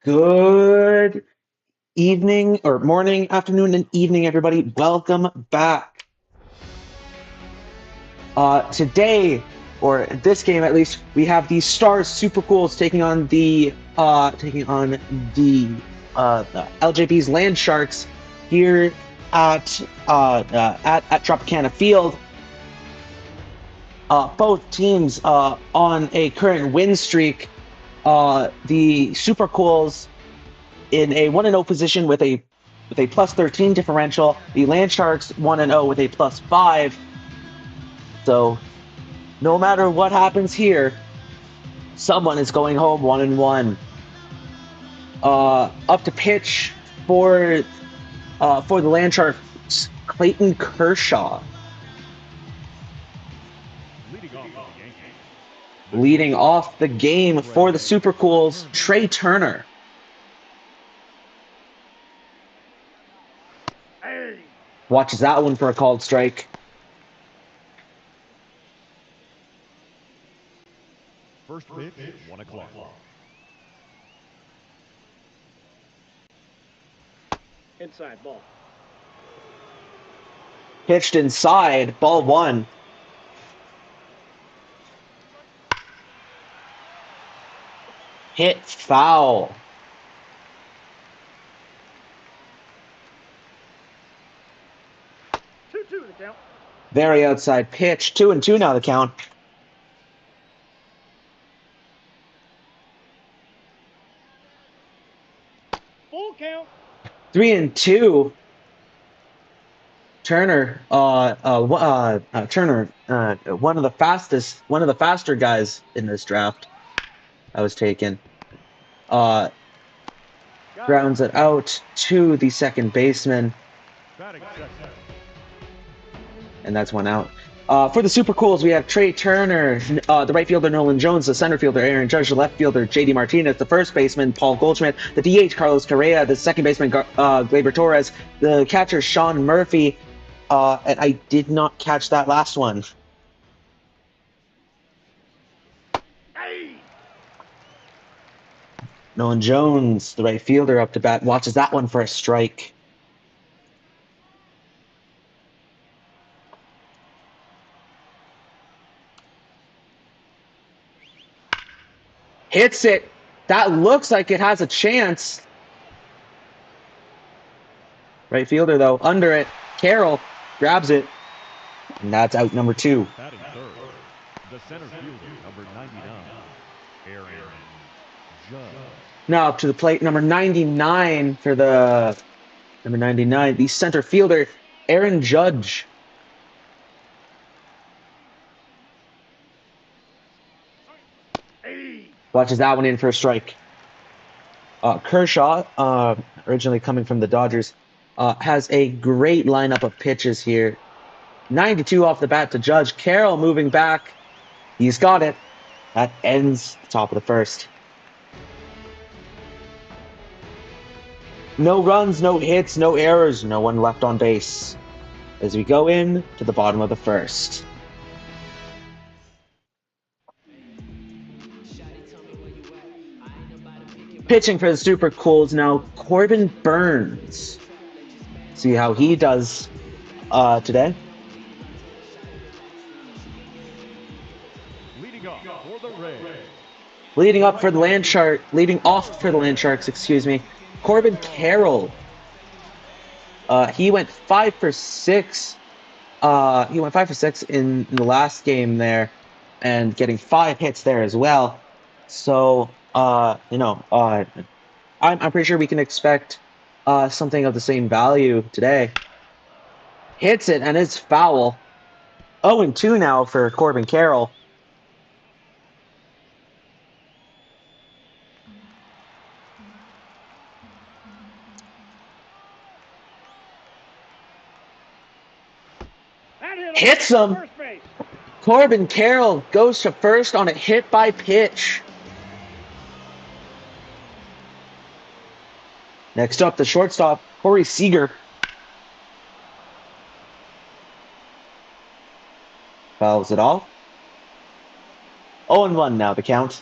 Good evening, or morning, afternoon, and evening, everybody. Welcome back. Today, or this game at least, we have the Stars Super Cools taking on the LJB's Land Sharks here at Tropicana Field. Both teams on a current win streak. The Super Cools in a 1-0 position with a plus 13 differential. The Land Sharks 1-0 with a plus 5. So no matter what happens here, someone is going home 1-1. Up to pitch for the Land Sharks, Clayton Kershaw. Leading off the game for the Super Cools, Trey Turner. Watches that one for a called strike. First pitch, 1 o'clock. Inside ball. Pitched inside, ball 1. Hit foul. Two the count. Very outside pitch. 2-2 now the count. Full count. 3-2. Turner, one of the faster guys in this draft. I was taken. Grounds it out to the second baseman. And that's one out. For the Super Cools, we have Trey Turner, the right fielder Nolan Jones, the center fielder Aaron Judge, the left fielder JD Martinez, the first baseman Paul Goldschmidt, the DH Carlos Correa, the second baseman Gleyber Torres, the catcher Sean Murphy, and I did not catch that last one. Nolan Jones, the right fielder, up to bat, watches that one for a strike. Hits it. That looks like it has a chance. Right fielder, though, under it. Carroll grabs it. And that's out number 2. Batting third, the center fielder, number 99, Aaron Judge. Now up to the plate, number 99 for the the center fielder, Aaron Judge. Watches that one in for a strike. Kershaw, originally coming from the Dodgers, has a great lineup of pitches here. 92 off the bat to Judge. Carroll moving back. He's got it. That ends the top of the first. No runs, no hits, no errors, no one left on base as we go in to the bottom of the first. Pitching for the Super Cools now, Corbin Burns. See how he does today. Leading off for the Rays. Leading off for the Land Sharks, excuse me, Corbin Carroll. He went 5 for 6. He went 5 for 6 in the last game there, and getting 5 hits there as well. So, I'm pretty sure we can expect something of the same value today. Hits it, and it's foul. 0-2 now for Corbin Carroll. Hits him. Corbin Carroll goes to first on a hit by pitch. Next up, the shortstop, Corey Seager. Fouls it off. 0-1 now, the count.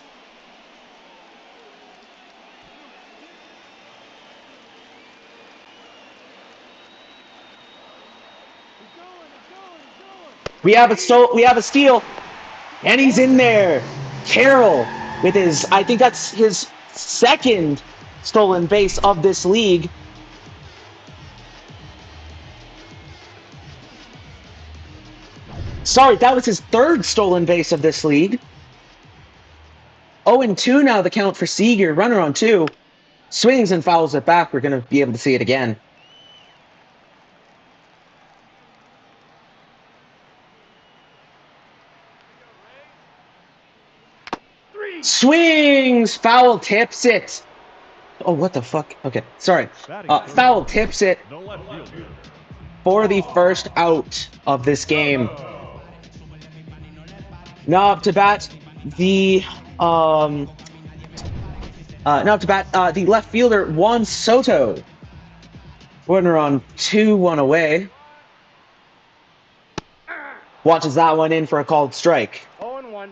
We have a steal, and he's in there. Carroll with his, I think that's his second stolen base of this league. Sorry, that was his third stolen base of this league. 0-2 now the count for Seager. Runner on 2. Swings and fouls it back. We're going to be able to see it again. Swings! Foul tips it. Oh, what the fuck? Okay, sorry. Foul tips it for the first out of this game. Now up to bat, the left fielder Juan Soto. Runner on 2-1 away. Watches that one in for a called strike. 0-1.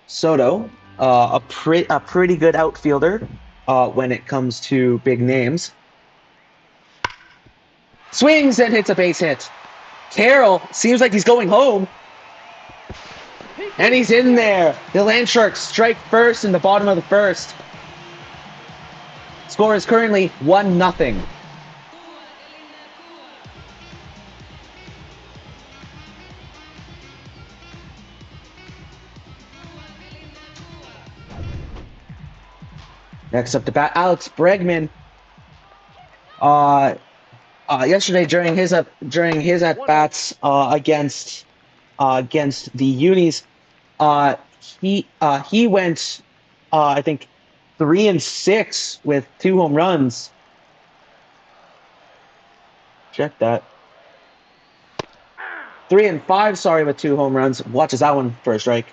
Soto, a pretty good outfielder when it comes to big names. Swings and hits a base hit. Carroll seems like he's going home. And he's in there. The Land Sharks strike first in the bottom of the first. Score is currently 1-0. Next up to bat, Alex Bregman. Yesterday during his at bats against the Unis, he went I think 3-6 with 2 home runs. Check that. 3-5, sorry, with 2 home runs. Watches that one for a strike.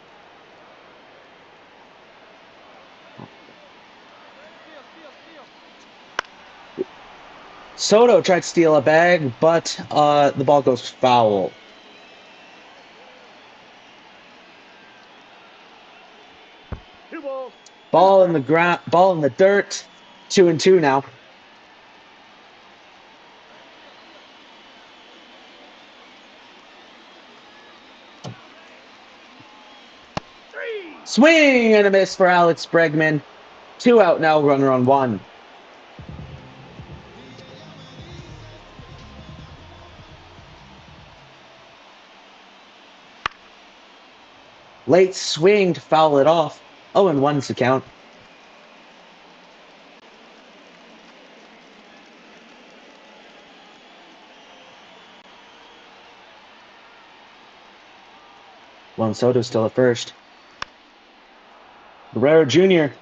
Soto tried to steal a bag, but the ball goes foul. Ball in the dirt. 2-2 now. Swing and a miss for Alex Bregman. 2 out now, runner on 1. Late swing to foul it off. 0-1's the count. Juan Soto still at first. Guerrero Jr.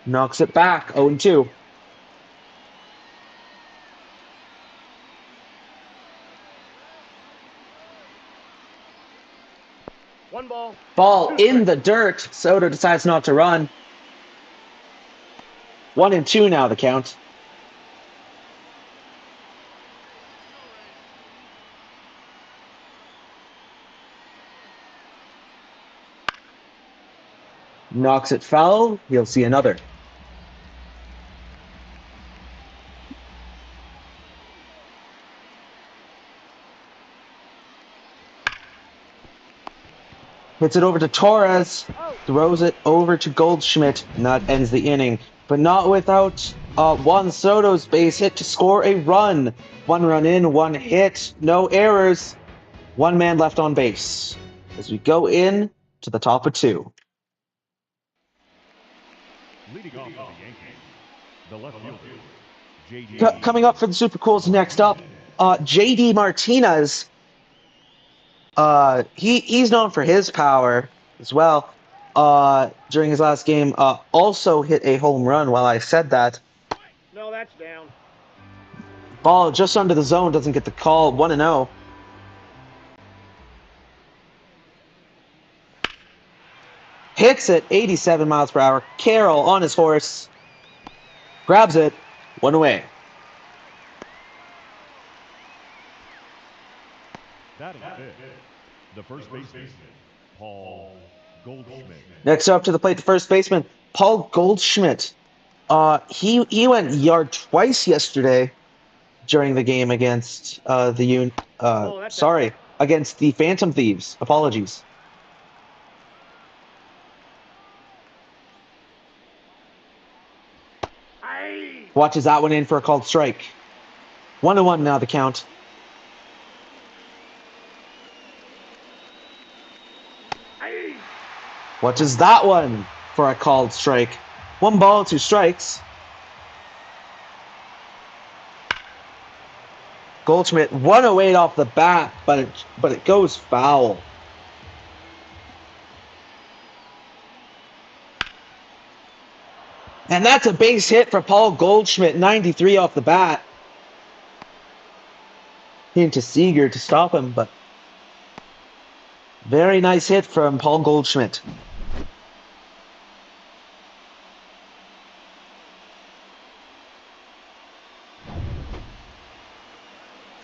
knocks it back. 0-2. One ball. Ball in the dirt. Soto decides not to run. 1-2 now the count. Knocks it foul. You'll see another. Hits it over to Torres. Throws it over to Goldschmidt. And that ends the inning. But not without Juan Soto's base hit to score a run. 1 run in, 1 hit. No errors. 1 man left on base. As we go in to the top of 2. Leading off for the Yankees, the left fielder, JD. Coming up for the Super Cools next up, JD Martinez. He's known for his power as well. During his last game, also hit a home run while I said that. No, that's down. Ball just under the zone, doesn't get the call. 1-0. Hits it 87 miles per hour. Carroll on his horse. Grabs it. 1 away. Batting fifth, the first baseman, Paul Goldschmidt. Next up to the plate, the first baseman, Paul Goldschmidt. He went yard twice yesterday. during the game against against the Phantom Thieves. Apologies. Aye. Watches that one in for a called strike. 1-1 now the count. Aye. Watches that one for a called strike. 1 ball, 2 strikes. Goldschmidt 108 off the bat, but it goes foul. And that's a base hit for Paul Goldschmidt, 93 off the bat. Into Seager to stop him, but very nice hit from Paul Goldschmidt.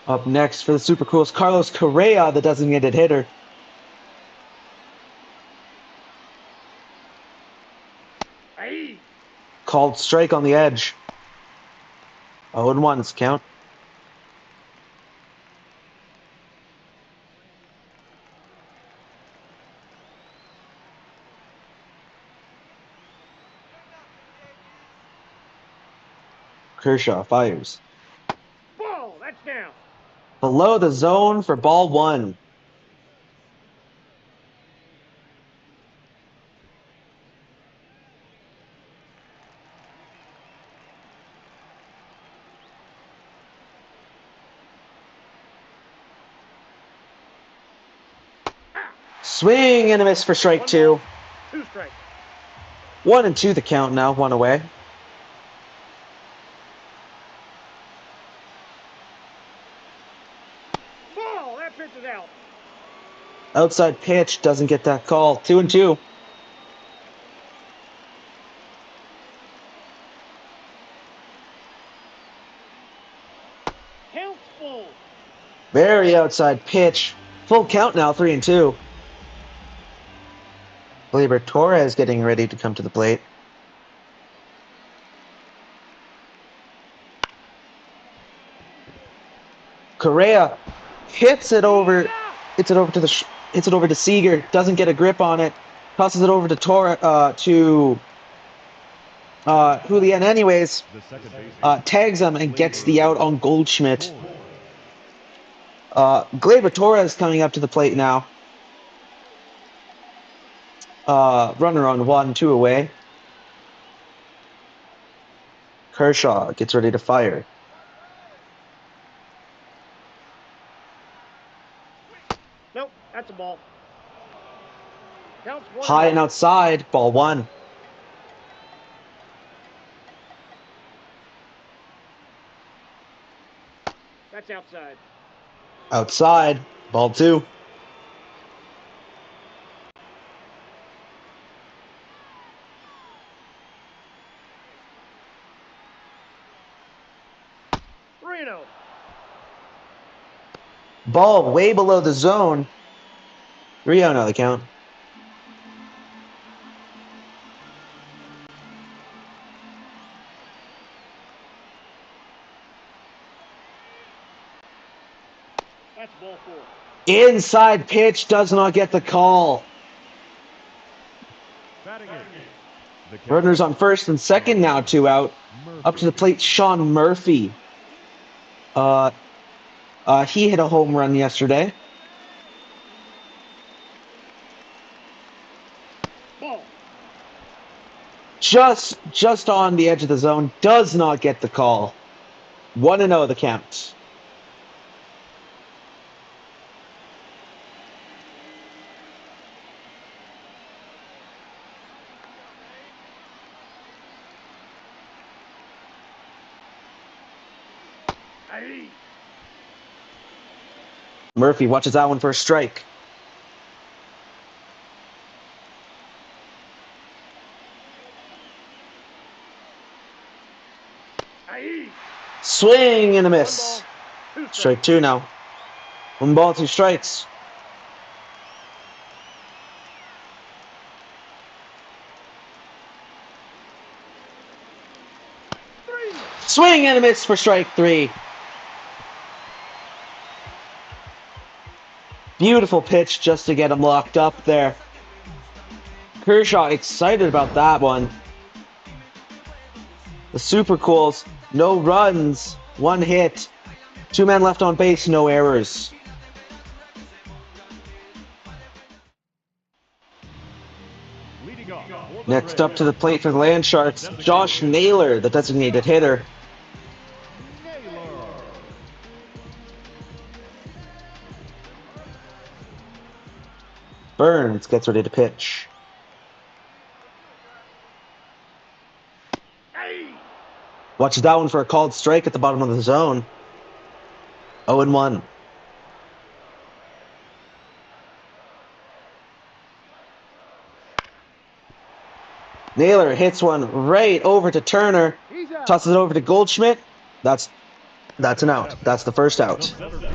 Up next for the Super Cools, Carlos Correa, the designated hitter. Aye. Called strike on the edge. 0-1 is count. Kershaw fires. Ball. That's down. Below the zone for ball 1. Swing and a miss for strike 2. 2 strikes. 1-2 the count now, 1 away. Ball. That pitch is out. Outside pitch, doesn't get that call. 2-2. Count full. Very outside pitch. Full count now, 3-2. Gleyber Torres getting ready to come to the plate. Correa hits it over to Seager. Doesn't get a grip on it. Tosses it over to Julian anyways. Tags him and gets the out on Goldschmidt. Gleyber Torres coming up to the plate now. Runner on 1, 2 away. Kershaw gets ready to fire. Nope. That's a ball. Counts 1. High and outside, ball 1. That's outside. Outside, ball 2. Reno. Ball way below the zone. 3-0 the count. That's ball 4. Inside pitch does not get the call. Runners on first and second now, 2 out. Up to the plate, Sean Murphy. He hit a home run yesterday. Ball. Just on the edge of the zone. Does not get the call. 1-0 the count. Aye. Murphy watches that one for a strike. Aye. Swing and a 1 miss. ball. 2 strikes. Strike 2 now. 1 ball, 2 strikes. Swing and a miss for strike 3. Beautiful pitch just to get him locked up there. Kershaw excited about that one. The Super Cools, no runs, 1 hit, 2 men left on base, no errors. Leading off for the Next up Reds, to the plate for the Land Sharks, Josh Naylor, the designated hitter. Naylor. Burns gets ready to pitch. Aye. Watch that one for a called strike at the bottom of the zone. 0-1. Naylor hits one right over to Turner. He's out. Tosses it over to Goldschmidt. That's an out. That's the first The out. center fielder,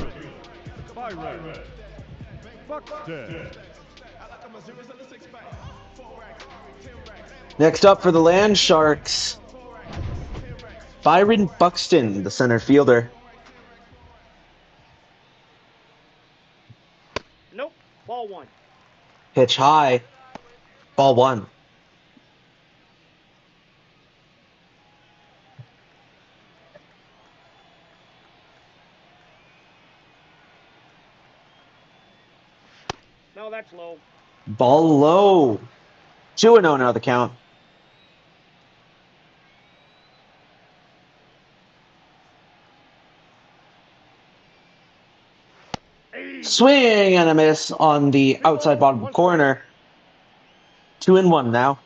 by Red, Buxton. Next up for the Land Sharks, Byron Buxton, the center fielder. Nope. Ball 1. Pitch high. Ball 1. No, that's low. Ball low. 2-0 now the count. Aye. Swing and a miss on the outside bottom corner. 2-1 now.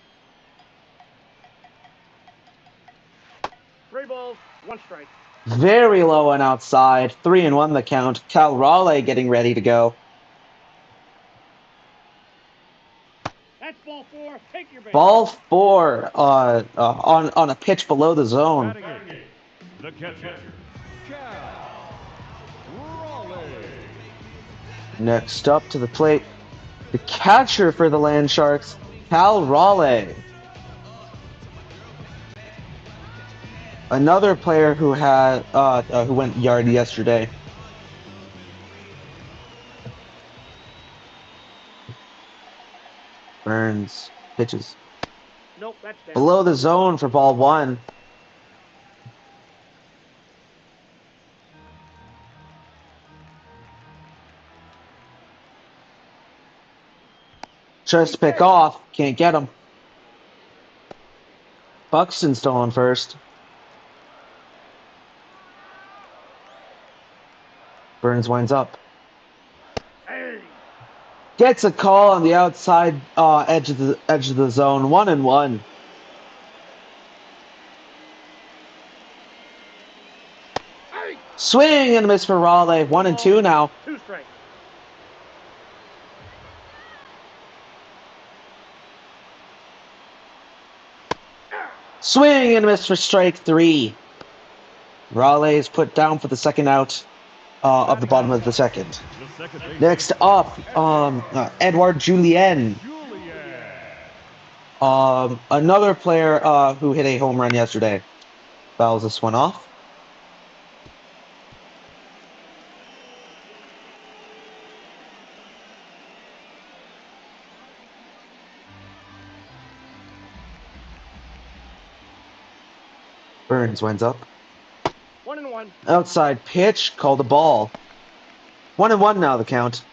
3 balls, 1 strike. Very low and outside. 3-1 the count. Cal Raleigh getting ready to go. That's ball 4. Take your base. Ball 4 on a pitch below the zone. Batting in, the catcher, Cal Raleigh. Next up to the plate, the catcher for the Land Sharks, Cal Raleigh. Another player who had who went yard yesterday. Burns pitches Nope, that's down. below the zone for ball 1. Tries to pick off, can't get him. Buxton still on first. Burns winds up. Aye. Gets a call on the outside edge of the zone. 1-1. Aye. Swing and a miss for Raleigh. 1-2 now. 2 strikes. Swing and a miss for strike 3. Raleigh is put down for the second out of the bottom of the second. The second baseman, Next up, Edouard Julien. Julian. Another player who hit a home run yesterday. Fouls this one off. Burns winds up. 1-1. Outside pitch, called a ball. 1-1 now the count.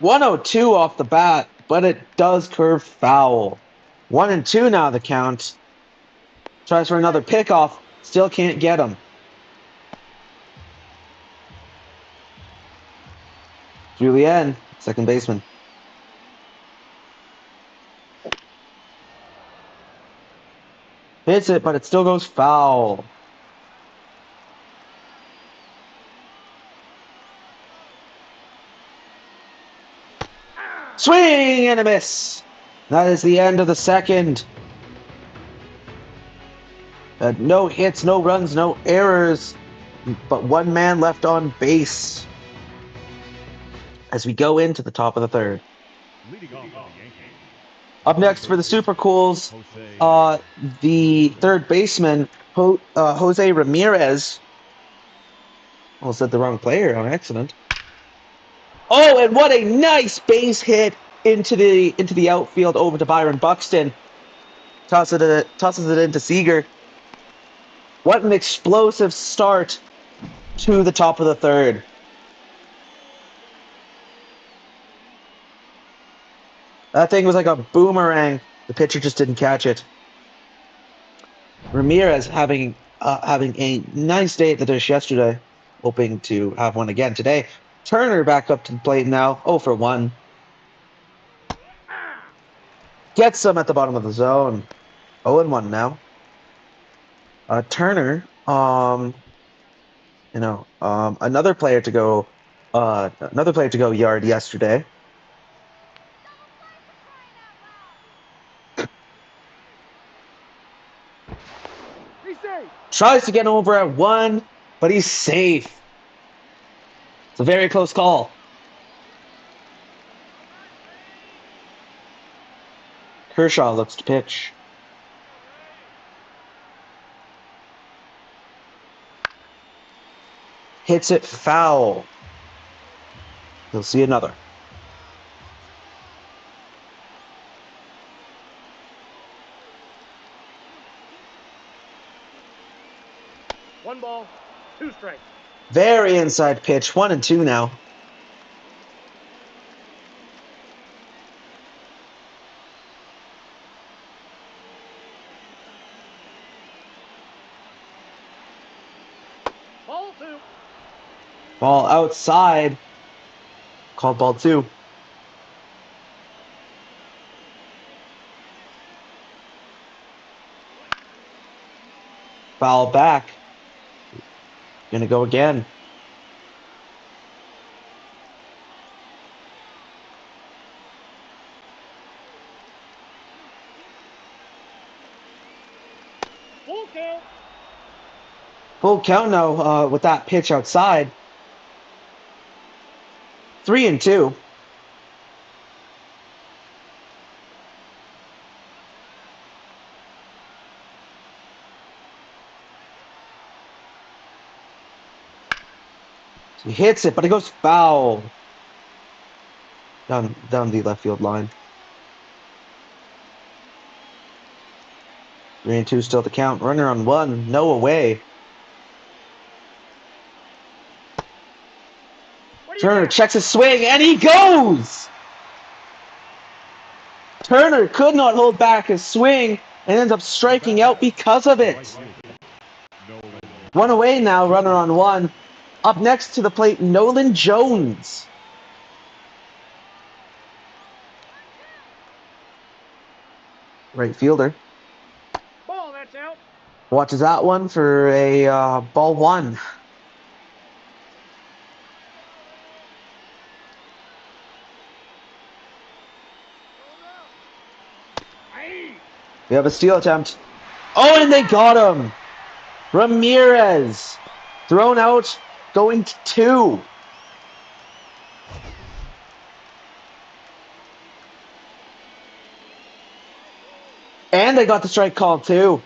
.102 off the bat, but it does curve foul. 1-2 now the count. Tries for another pickoff, still can't get him. Julien, second baseman. Hits it, but it still goes foul. Swing and a miss. That is the end of the second. No hits, no runs, no errors, but 1 man left on base as we go into the top of the third. Leading off for the Yankees, Up next for the Super Cools, the third baseman, Jose Ramirez. Almost said the wrong player on accident. Oh, and what a nice base hit into the outfield over to Byron Buxton. Tosses it into Seager. What an explosive start to the top of the third. That thing was like a boomerang. The pitcher just didn't catch it. Ramirez having a nice day at the dish yesterday, hoping to have one again today. Turner back up to the plate now, 0 for 1. Gets some at the bottom of the zone, 0 and 1 now. Turner, another player to go yard yesterday. Tries to get over at 1, but he's safe. It's a very close call. Kershaw looks to pitch. Hits it foul. He'll see another. One ball, 2 strikes. Very inside pitch, 1 and 2 now. Ball 2. Ball outside. Called ball 2. Foul back. Gonna go again. Full count. Full count now with that pitch outside. 3 and 2. So he hits it, but it goes foul. Down the left field line. 3 and 2 still to count. Runner on 1, no away. Turner checks his swing, and he goes! Turner could not hold back his swing and ends up striking out because of it. 1 away now, runner on 1. Up next to the plate, Nolan Jones. Right fielder. Ball, that's out. Watches that one for a ball 1. We have a steal attempt. Oh, and they got him. Ramirez thrown out, going to 2. And they got the strike call too.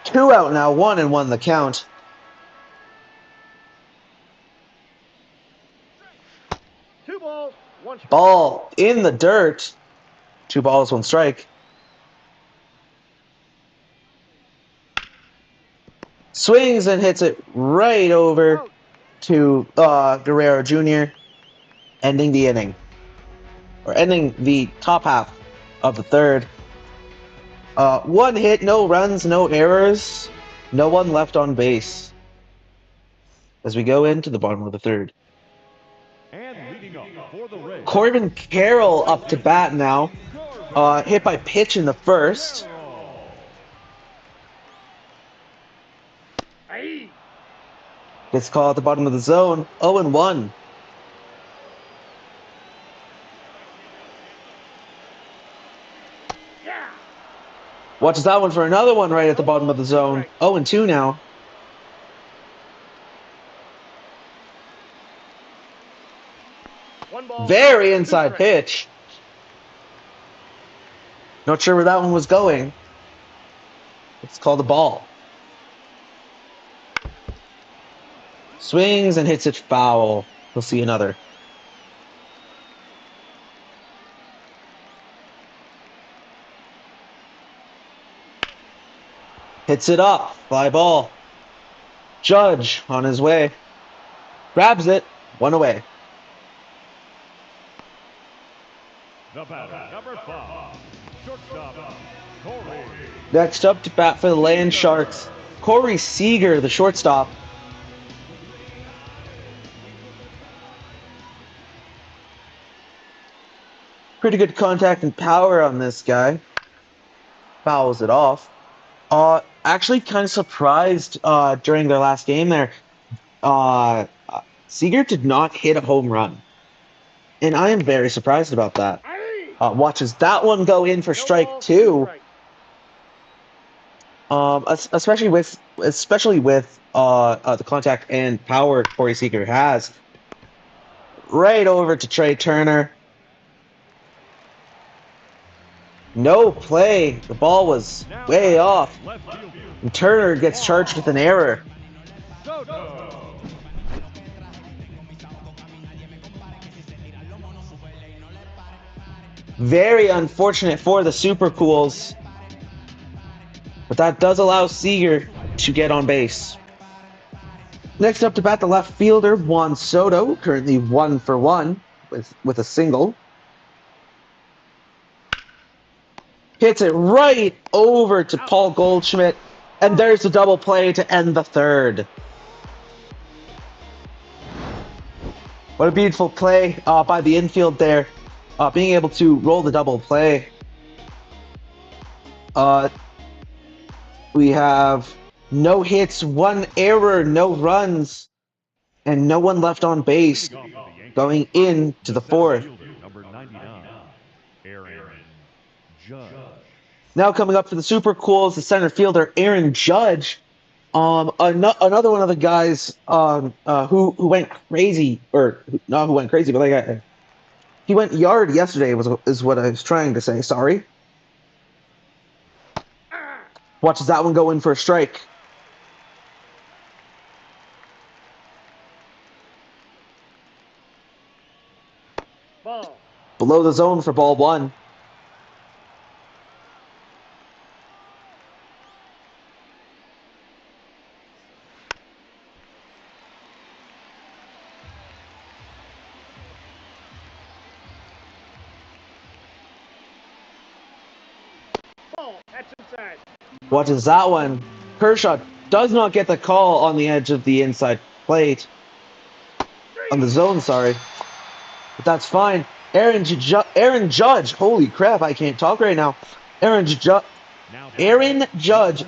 Two out now, 1 and 1 the count. Two balls, 1 strike. Ball in the dirt. 2 balls, 1 strike. Swings and hits it right over to Guerrero Jr., ending the inning. Or ending the top half of the third. 1 hit, no runs, no errors. No one left on base. As we go into the bottom of the third. And leading up for the Reds, Corbin Carroll up to bat now. Hit by pitch in the first. Aye. Gets called at the bottom of the zone. 0 and 1. Yeah. Watches that one for another one right at the bottom of the zone. 0 and 2 now. Very inside pitch. Not sure where that one was going. It's called a ball. Swings and hits it foul. We'll see another. Hits it up. Fly ball. Judge on his way. Grabs it. One away. The batter, number 5, shortstop, Corey. Next up to bat for the Land Sharks, Corey Seager, the shortstop. Pretty good contact and power on this guy. Fouls it off. Actually kind of surprised during their last game there. Seager did not hit a home run. And I am very surprised about that. Watches that one go in for strike 2. Especially with the contact and power Corey Seager has. Right over to Trey Turner. No play. The ball was way off. And Turner gets charged with an error. Very unfortunate for the Super Cools. But that does allow Seager to get on base. Next up to bat the left fielder, Juan Soto, currently 1 for 1 with a single. Hits it right over to Paul Goldschmidt, and there's the double play to end the third. What a beautiful play by the infield there, being able to roll the double play. We have no hits, 1 error, no runs, and no one left on base going into the fourth. Now coming up for the Super Cools, the center fielder, Aaron Judge. Another one of the guys who went crazy, or not who went crazy, but like he went yard yesterday is what I was trying to say. Sorry. Watches that one go in for a strike. Ball. Below the zone for ball 1. Ball. That's inside. Watches that one. Kershaw does not get the call on the edge of the inside plate. On the zone, sorry. But that's fine. Aaron Judge. Holy crap, I can't talk right now. Aaron Judge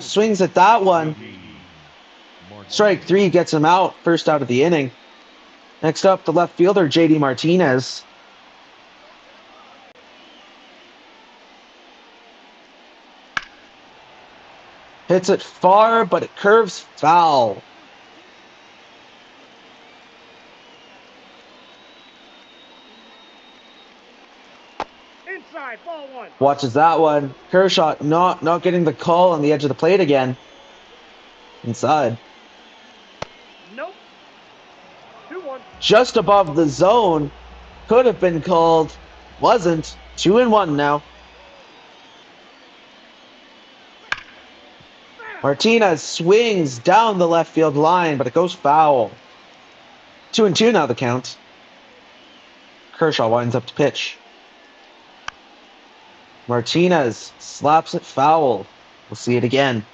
swings at that one. Strike 3 gets him out. First out of the inning. Next up, the left fielder, JD Martinez. Hits it far, but it curves foul. Inside. Ball 1. Watches that one. Kershaw not getting the call on the edge of the plate again. Inside. Nope. 2-1. Just above the zone. Could have been called. Wasn't. 2-1 now. Martinez swings down the left field line, but it goes foul. 2-2 now the count. Kershaw winds up to pitch. Martinez slaps it foul. We'll see it again.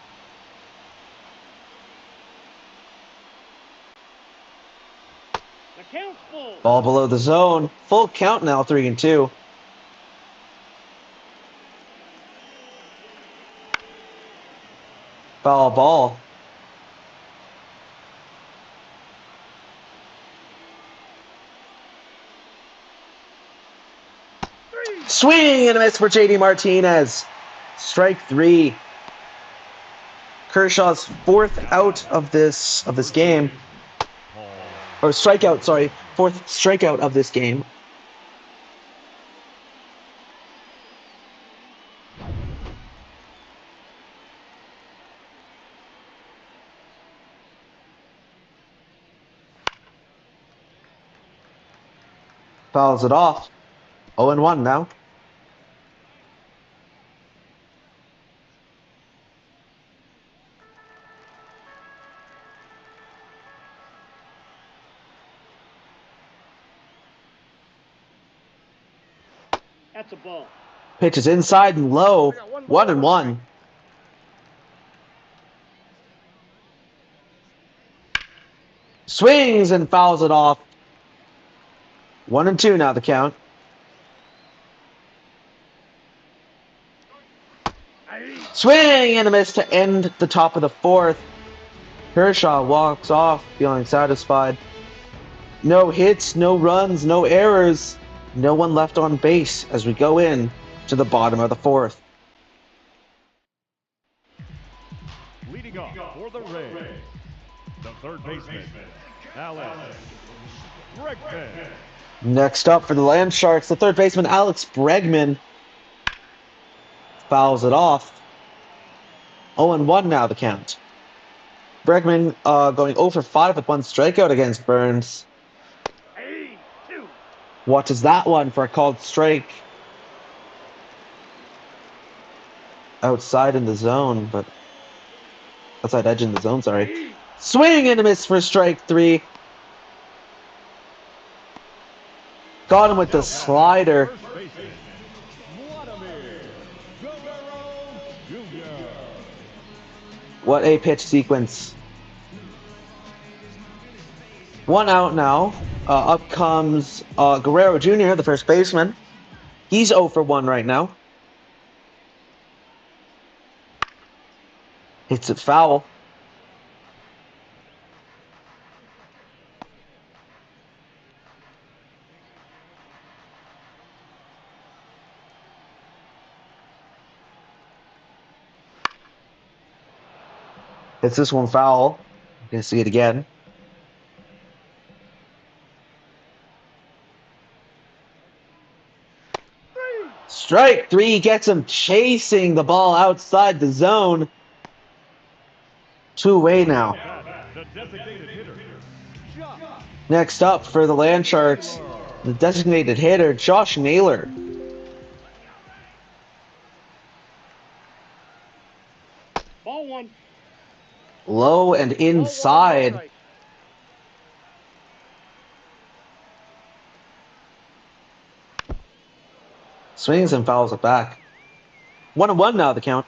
The count's full. Ball below the zone. Full count now, 3-2. Foul ball. Swing and a miss for JD Martinez. Strike 3. Kershaw's 4th out of this game. Or strikeout, sorry. 4th strikeout of this game. Fouls it off. 0-1 now. That's a ball. Pitch is inside and low. 1-1. Swings and fouls it off. 1-2 now the count. Swing and a miss to end the top of the fourth. Kershaw walks off feeling satisfied. No hits, no runs, no errors. No one left on base as we go in to the bottom of the fourth. Leading off for the Rays, the third baseman, Alex Bregman. Next up for the Land Sharks, the third baseman, Alex Bregman. Fouls it off. 0-1 now the count. Bregman going 0 for 5 with 1 strikeout against Burns. Watches that one for a called strike. Outside in the zone, but outside edge in the zone, sorry. Swing and a miss for strike 3. Got him with the slider. What a pitch sequence. 1 out now. Up comes Guerrero Jr., the first baseman. He's 0 for 1 right now. Hits it foul. Hits this one foul. You can see it again. Strike 3 gets him chasing the ball outside the zone. 2-way now. Next up for the Land Sharks, the designated hitter, Josh Naylor. Ball 1. Low and inside. Swings and fouls it back. 1-1 now the count.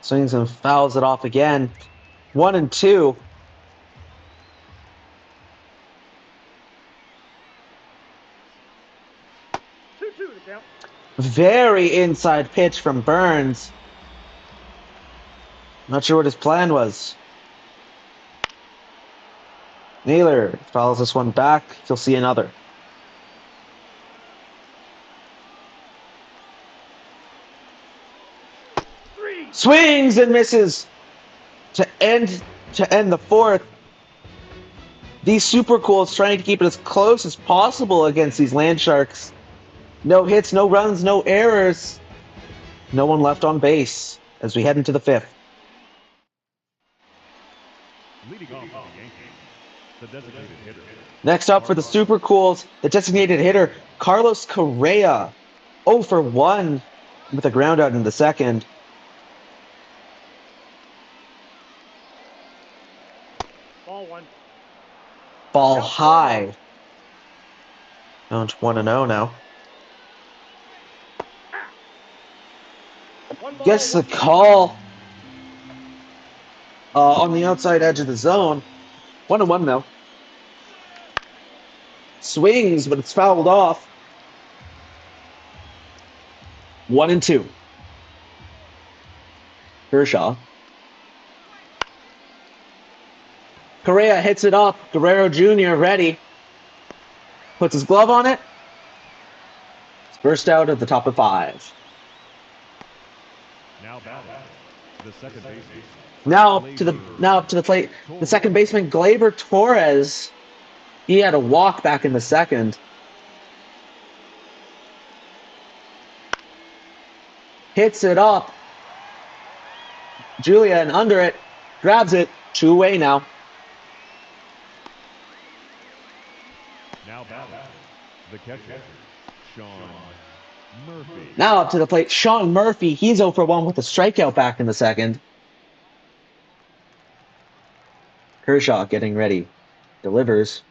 Swings and fouls it off again. 1-2. 2-2 to count. Very inside pitch from Burns. Not sure what his plan was. Naylor fouls this one back. You'll see another. Swings and misses to end the fourth. These Super Cools trying to keep it as close as possible against these Land Sharks. No hits, no runs, no errors. No one left on base as we head into the fifth. Leading off for the Yankees, the designated hitter. Next up for the Super Cools, the designated hitter, Carlos Correa. 0 for 1 with a ground out in the second. Ball 1. Ball high. Count 1-0 now. Gets the call on the outside edge of the zone. 1-1 now. Swings, but it's fouled off. 1-2. Kershaw. Correa hits it up. Guerrero Jr. ready. Puts his glove on it. It's burst out at the top of 5. Now batting, the second baseman. Now up to the plate. The second baseman, Gleyber Torres. He had a walk back in the second. Hits it up. Julian under it. Grabs it. 2-away now. Now batting, the catcher, Sean Murphy. Now up to the plate, Sean Murphy. He's 0 for 1 with a strikeout back in the second. Kershaw getting ready. Delivers.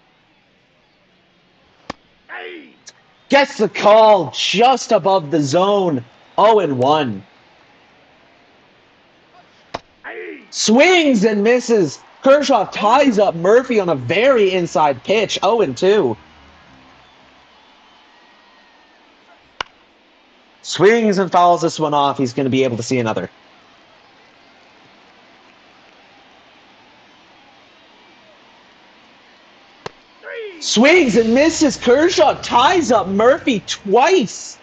Gets the call just above the zone. 0-1. Swings and misses. Kershaw ties up Murphy on a very inside pitch. 0-2. Swings and fouls this one off. He's going to be able to see another. Swings and misses. Kershaw ties up Murphy twice.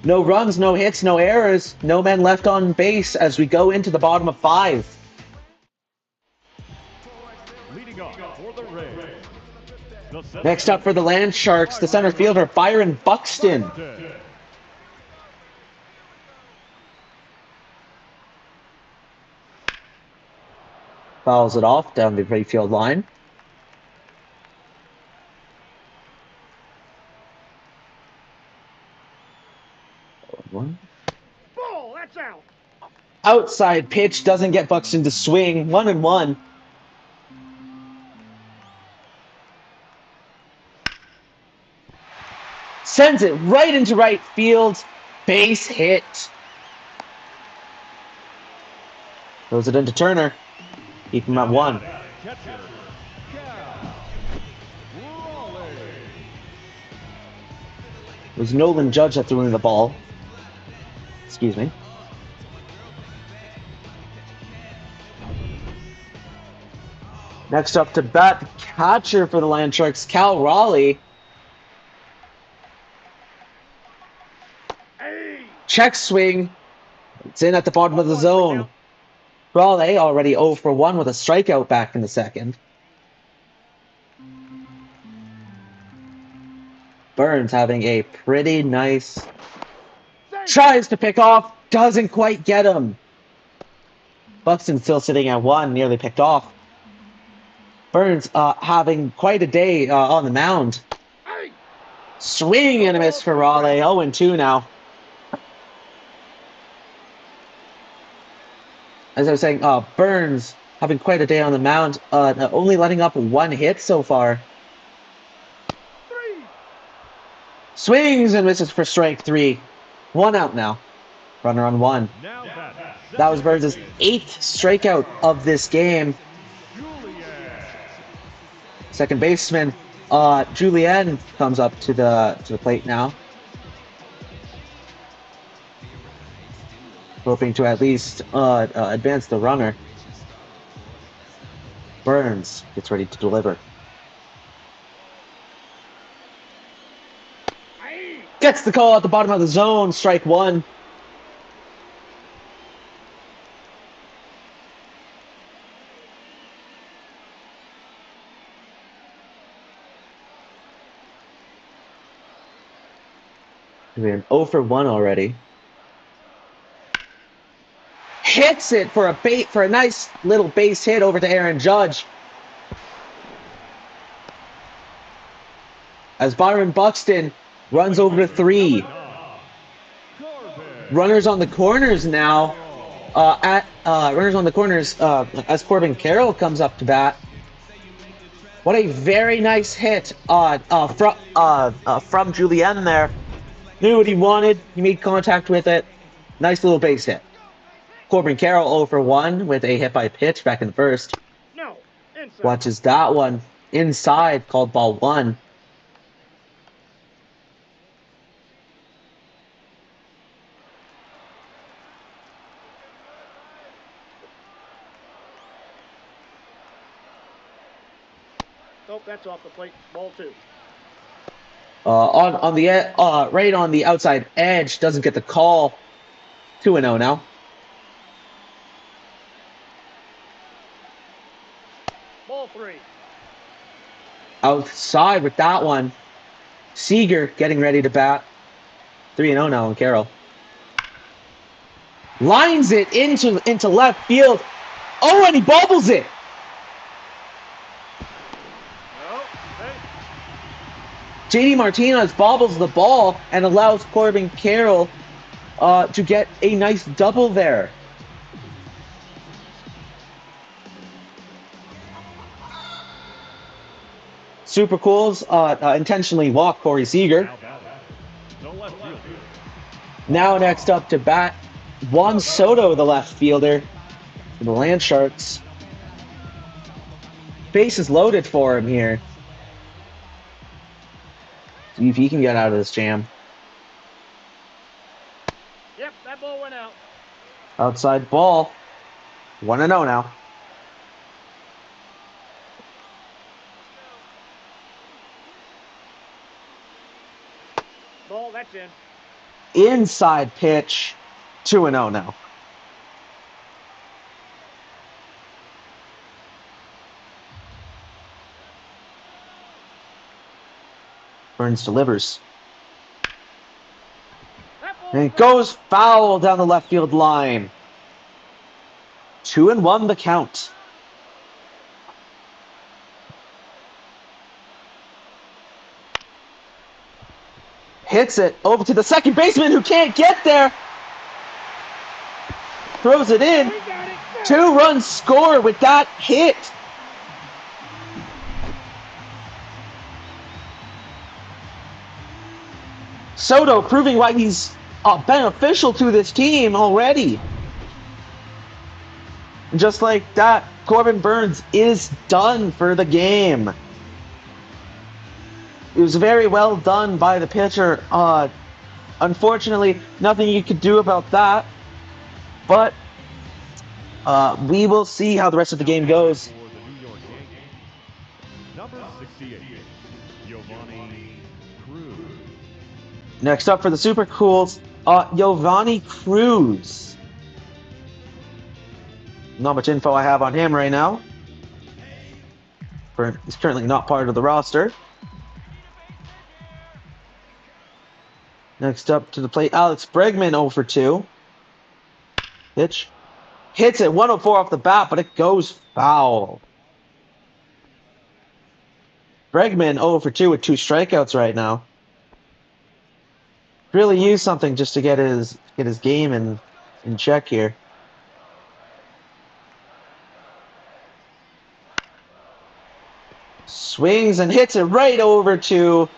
No runs, no hits, no errors. No men left on base as we go into the bottom of 5. Leading off for the Rays. Next up for the Land Sharks, the center fielder, Byron Buxton. Fouls it off down the right field line. One. Ball, that's out. Outside pitch doesn't get Buxton to swing. 1-1. Sends it right into right field. Base hit. Throws it into Turner. Keep him at 1. Catcher, It was Nolan Judge that threw in the ball. Excuse me. Next up to bat, the catcher for the Land Sharks, Cal Raleigh. Check swing. It's in at the bottom of the zone. Raleigh already 0 for 1 with a strikeout back in the second. Burns having a pretty nice... Tries to pick off. Doesn't quite get him. Buxton still sitting at 1, nearly picked off. Burns having quite a day on the mound. Swing and a miss for Raleigh. 0-2 now. As I was saying, Burns having quite a day on the mound, only letting up 1 hit so far. Swings and misses for strike 3. 1 out now. Runner on 1. That was Burns' 8th strikeout of this game. Second baseman, Julien comes up to the plate now. Hoping to at least advance the runner. Burns gets ready to deliver. Gets the call at the bottom of the zone, strike 1. We're 0 for 1 already. Hits it for a nice little base hit over to Aaron Judge. As Byron Buxton runs over to 3. Runners on the corners now. Runners on the corners as Corbin Carroll comes up to bat. What a very nice hit from Julien there. Knew what he wanted. He made contact with it. Nice little base hit. Corbin Carroll 0 for 1 with a hit by pitch back in the first. No, inside. Watches that one. Inside, called ball 1. Nope, that's off the plate. Ball 2. On the right on the outside edge, doesn't get the call. 2-0 now. Ball 3. Outside with that one. Seager getting ready to bat. 3-0 now on Carroll. Lines it into left field. Oh, and he bobbles it. JD Martinez bobbles the ball and allows Corbin Carroll to get a nice double there. Super Cools intentionally walk Corey Seager. Now next up to bat, Juan Soto, the left fielder for the Land Sharks. Base is loaded for him here. See if he can get out of this jam. Yep, that ball went out. Outside ball. 1-0 now. Ball, that's in. Inside pitch. 2-0 now. Burns delivers. And it goes foul down the left field line. 2-1 the count. Hits it over to the second baseman who can't get there. Throws it in. 2-run score with that hit. Soto proving why he's beneficial to this team already. And just like that, Corbin Burns is done for the game. It was very well done by the pitcher. Unfortunately, nothing you could do about that. But we will see how the rest of the game goes. Number 68, Giovanni Cruz. Next up for the Super Cools, Giovanni Cruz. Not much info I have on him right now. He's currently not part of the roster. Next up to the plate, Alex Bregman 0 for 2. Pitch. Hits it 104 off the bat, but it goes foul. Bregman 0 for 2 with 2 strikeouts right now. Really use something just to get his game in check here. Swings and hits it right over to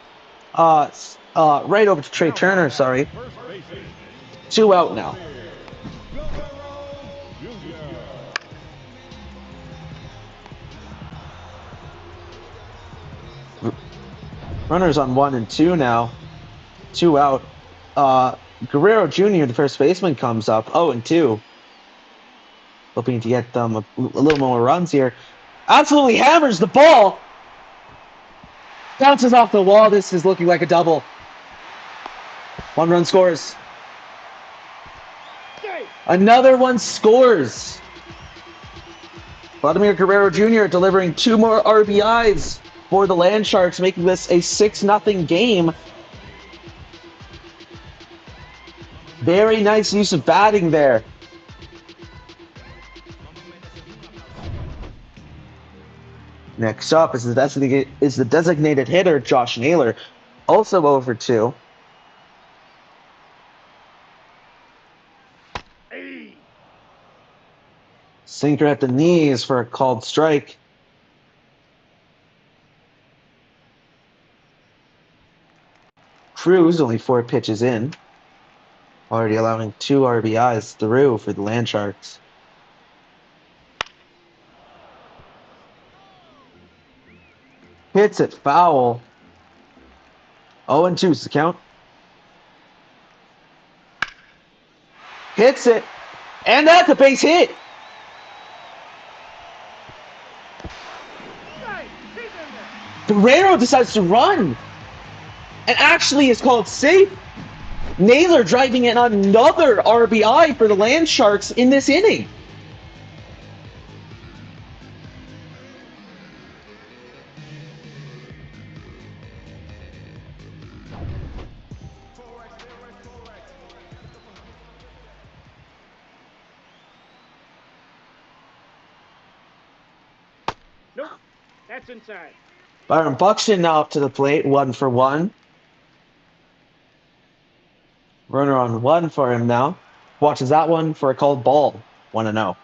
Trey Turner, sorry. 2 out now. Runners on 1 and 2 now. 2 out. Guerrero Jr., the first baseman, comes up 0 and 2. Hoping to get them a little more runs here. Absolutely hammers the ball. Bounces off the wall. This is looking like a double. 1 run scores. Another one scores. Vladimir Guerrero Jr. delivering 2 more RBIs for the Land Sharks, making this a 6-0 game. Very nice use of batting there. Next up is the designated hitter, Josh Naylor, also 0 for 2. Sinker at the knees for a called strike. Cruz only 4 pitches in. Already allowing 2 RBIs through for the Land Sharks. Hits it foul. 0 and 2 is the count. Hits it. And that's a base hit. Guerrero decides to run. And actually is called safe. Naylor driving in another RBI for the Land Sharks in this inning. That's inside. Byron Buxton now up to the plate, 1-for-1. Runner on 1 for him now. Watches that one for a called ball, 1-0.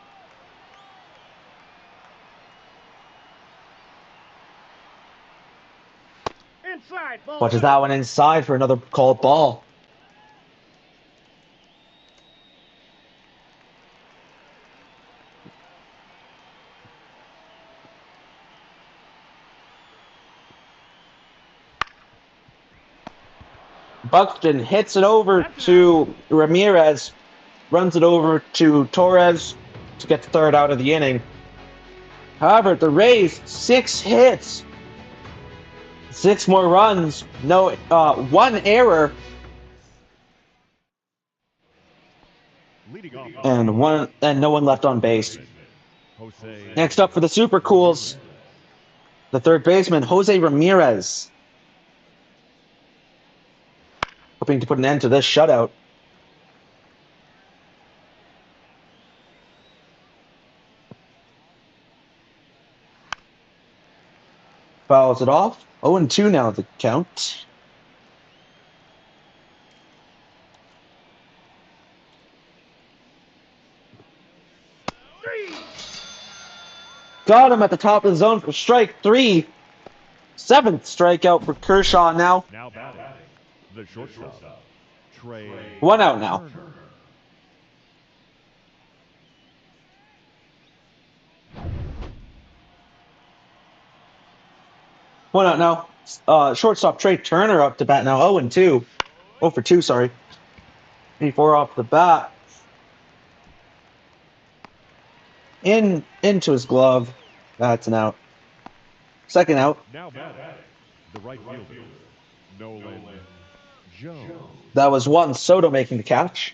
Inside. Ball Watches 2. that one inside for another called ball. Buxton hits it over to Ramirez, runs it over to Torres to get the third out of the inning. However, the Rays, 6 hits, 6 more runs, no, 1 error, Leading off and no one left on base. Jose. Next up for the Super Cools, the third baseman, Jose Ramirez. Hoping to put an end to this shutout. Fouls it off. 0-2 now the count. Got him at the top of the zone for strike 3. 7th strikeout for Kershaw now. Now batting, the shortstop, Trey. 1 out now. One out now. Shortstop Trey Turner up to bat now. 0-2. 0-for-2, sorry. 84 off the bat. Into his glove. That's an out. Second out. Now batting, the right fielder, Nolan Jones. That was Juan Soto making the catch.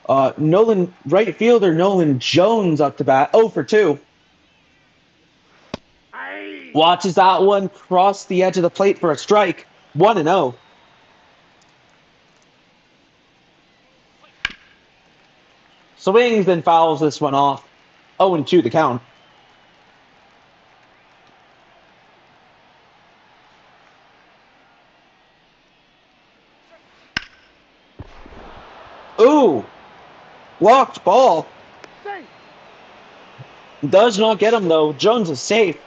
Right fielder Nolan Jones up to bat. 0-for-2. Watches that one cross the edge of the plate for a strike. 1-0. Swings and fouls this one off. 0-2 the count. Ooh! Blocked ball. Does not get him though. Jones is safe.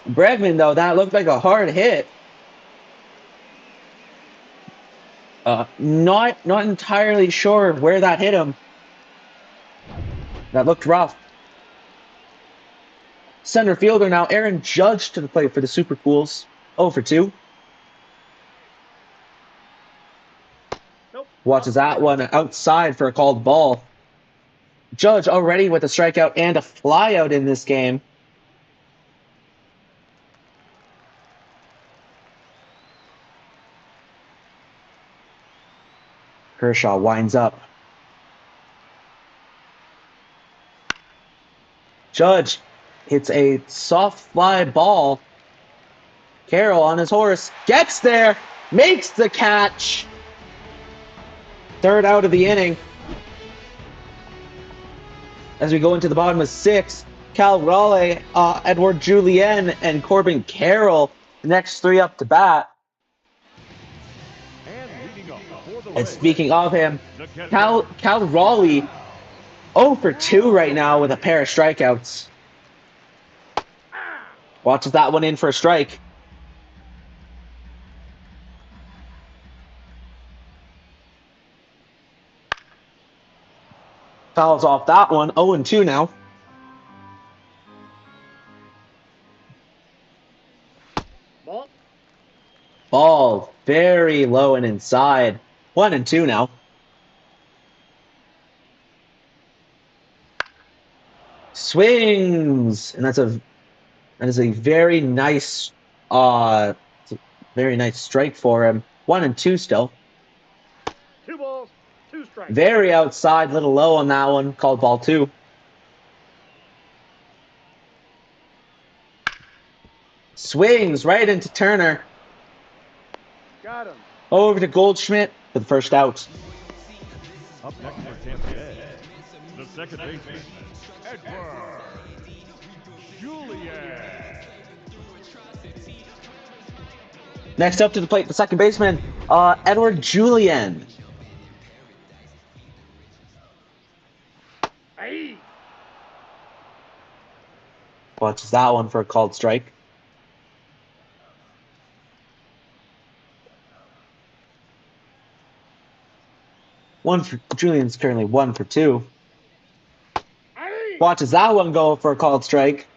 Bregman though, that looked like a hard hit. Not entirely sure where that hit him. That looked rough. Center fielder now, Aaron Judge to the plate for the Super Cools. 0-for-2. Nope. Watches that one outside for a called ball. Judge already with a strikeout and a flyout in this game. Kershaw winds up. Judge hits a soft fly ball. Carroll on his horse gets there, makes the catch. Third out of the inning. As we go into the bottom of 6, Cal Raleigh, Edward Julien, and Corbin Carroll, the next 3 up to bat. And speaking of him, Cal Raleigh, 0-for-2 right now with a pair of strikeouts. Watches that one in for a strike. Fouls off that one. 0-2 now. Ball very low and inside. 1-2 now. Swings, and that is a very nice strike for him. 1-2 still. 2 balls, 2 strikes. Very outside, little low on that one. Called ball 2. Swings right into Turner. Got him. Over to Goldschmidt for the first out. Up next for Tampa Bay, the second baseman, Edward Julian. Next up to the plate, the second baseman, Edward Julian. Hey. Watches that one for a called strike. Julian's currently 1 for 2. Hey. Watches that one go for a called strike.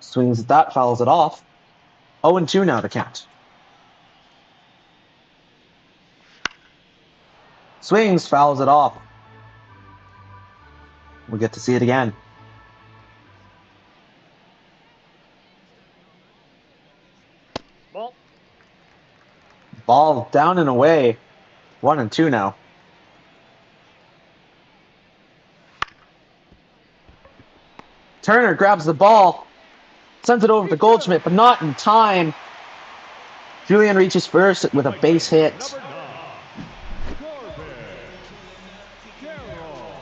Swings at that, fouls it off. 0-2 now to count. Swings, fouls it off. We'll get to see it again. Ball. Ball down and away. 1-2 now. Turner grabs the ball, sends it over to Goldschmidt, but not in time. Julian reaches first with a base hit. Number 9, Corbin Carroll.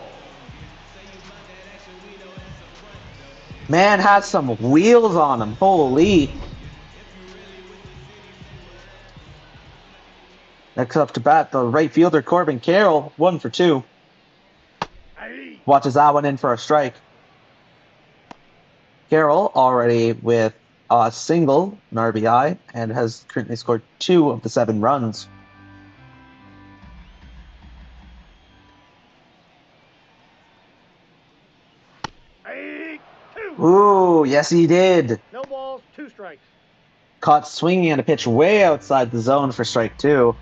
Man has some wheels on him. Holy. Next up to bat, the right fielder, Corbin Carroll, 1 for 2. Hey. Watches that one in for a strike. Carroll already with a single, an RBI, and has currently scored 2 of the 7 runs. Hey. 2. Ooh, yes he did. No balls, 2 strikes. Caught swinging on a pitch way outside the zone for strike 2.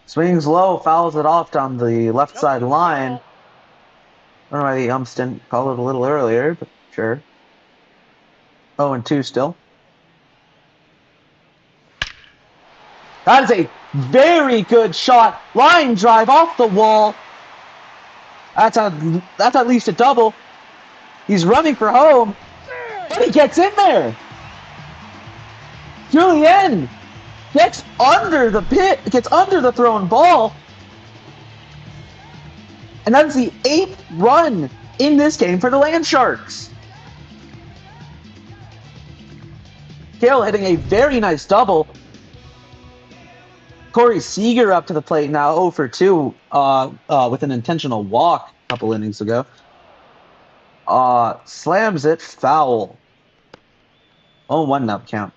Swings low, fouls it off down the left side line. I don't know why the umps didn't call it a little earlier, but sure. 0-2 still. That is a very good shot. Line drive off the wall. That's at least a double. He's running for home, but he gets in there. Julian gets under the pit, gets under the thrown ball. And that's the 8th run in this game for the Land Sharks. Carroll hitting a very nice double. Corey Seager up to the plate now, 0 for 2 with an intentional walk a couple innings ago. Slams it foul. 0-1 now count.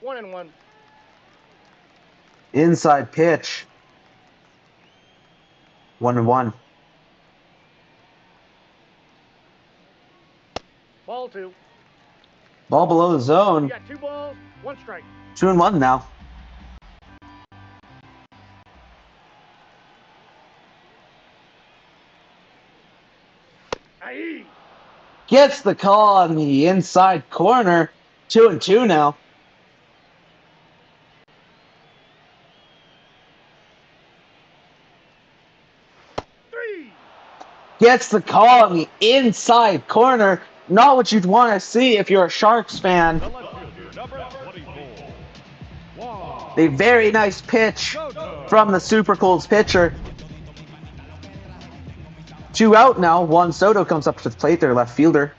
One and one. Inside pitch. 1-1. Ball 2. Ball below the You zone. got 2 balls, 1 strike. 2-1 now. Hey. Gets the call on the inside corner. 2-2 now. Gets the call on the inside corner. Not what you'd want to see if you're a Sharks fan. The left fielder, number 24. Wow. A very nice pitch from the Super Colts pitcher. 2 out now. Juan Soto comes up to the plate, their left fielder.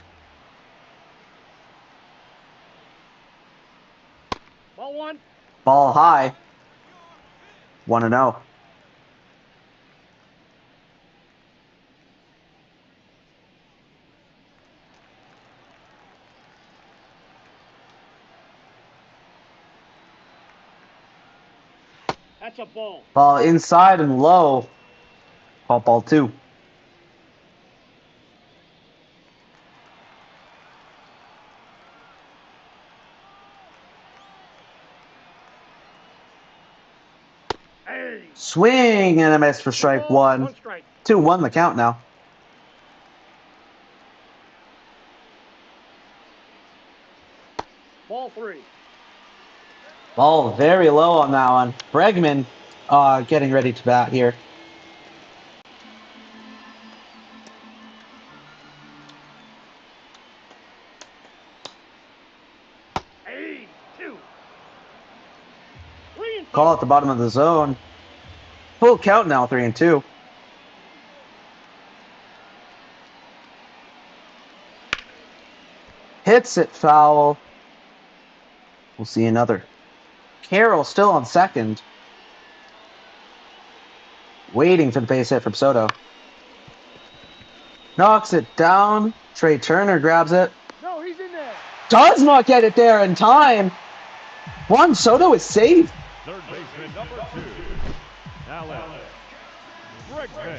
Ball 1. Ball high. 1-0. That's a ball. Ball inside and low. Ball 2. Hey. Swing and a miss for strike 1. 1 strike. 2-1 the count now. Ball 3. Ball very low on that one. Bregman getting ready to bat here. Hey, 2. 3 and 2. Call at the bottom of the zone. Full count now, 3-2. Hits it foul. We'll see another. Carroll still on second. Waiting for the base hit from Soto. Knocks it down. Trey Turner grabs it. No, he's in there. Does not get it there in time. Juan Soto is safe. Third baseman number 2, Alex Bregman.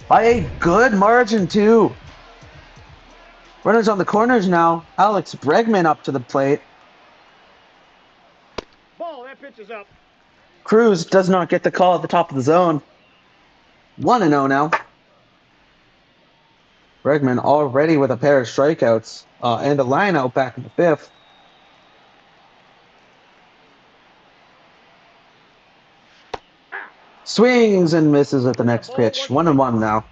By a good margin, too. Runners on the corners now. Alex Bregman up to the plate. Ball, that pitch is up. Cruz does not get the call at the top of the zone. 1-0 now. Bregman already with a pair of strikeouts and a line out back in the 5th. Swings and misses at the next pitch. 1-1 now.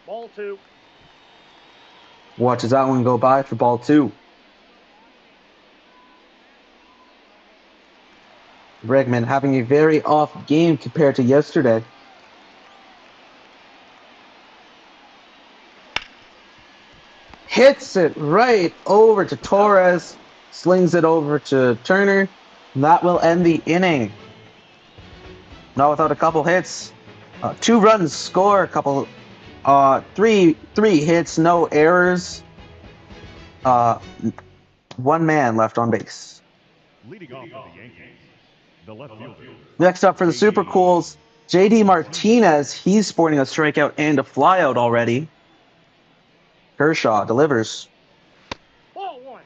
Ball 2. Watches that one go by for ball 2. Bregman having a very off game compared to yesterday. Hits it right over to Torres. Slings it over to Turner. That will end the inning. Not without a couple hits. 2 runs score, a couple, three hits, no errors. 1 man left on base. Leading off for the Yankees, the left fielder. Next up for the Super Cools, JD Martinez. He's sporting a strikeout and a flyout already. Kershaw delivers. Ball 1.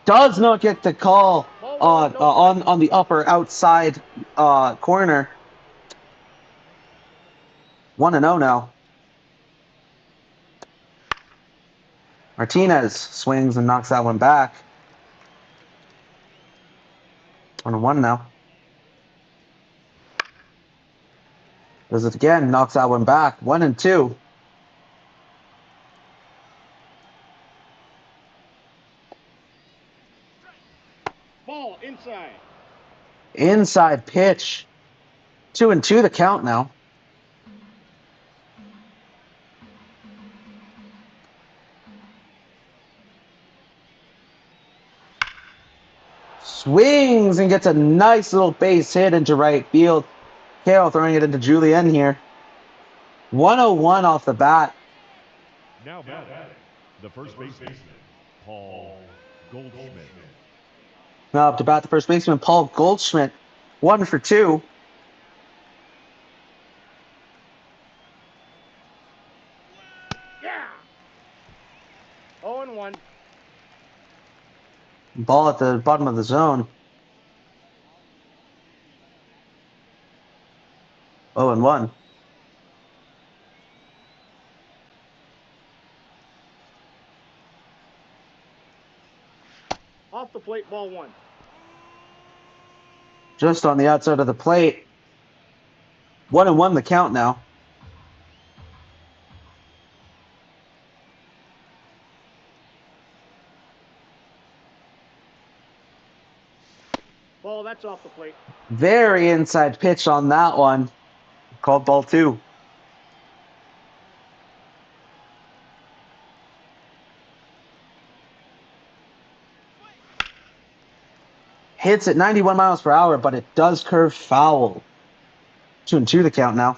Does not get the call on the upper outside corner. 1-0 now. Martinez swings and knocks that one back. 1-1 now. Does it again, knocks that one back. 1-2. Ball inside. Inside pitch. 2-2 the count now. Swings and gets a nice little base hit into right field. Carroll throwing it into Julian here. 101 off the bat. Now batting, the first baseman, Paul Goldschmidt. Now up to bat the first baseman, Paul Goldschmidt. 1 for 2. Yeah. 0-1. Ball at the bottom of the zone. 0-1. Off the plate, ball 1. Just on the outside of the plate. 1-1 the count now. Ball, that's off the plate. Very inside pitch on that one. Called ball 2. Hits at 91 miles per hour, but it does curve foul. 2-2 the count now.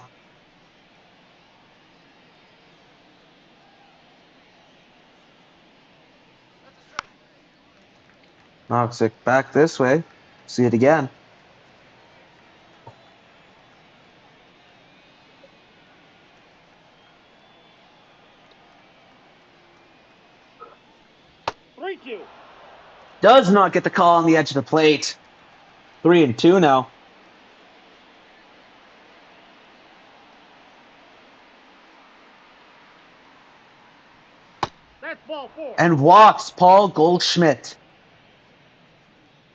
Knocks it back this way. See it again. Does not get the call on the edge of the plate. 3-2 now. That's ball 4. And walks Paul Goldschmidt.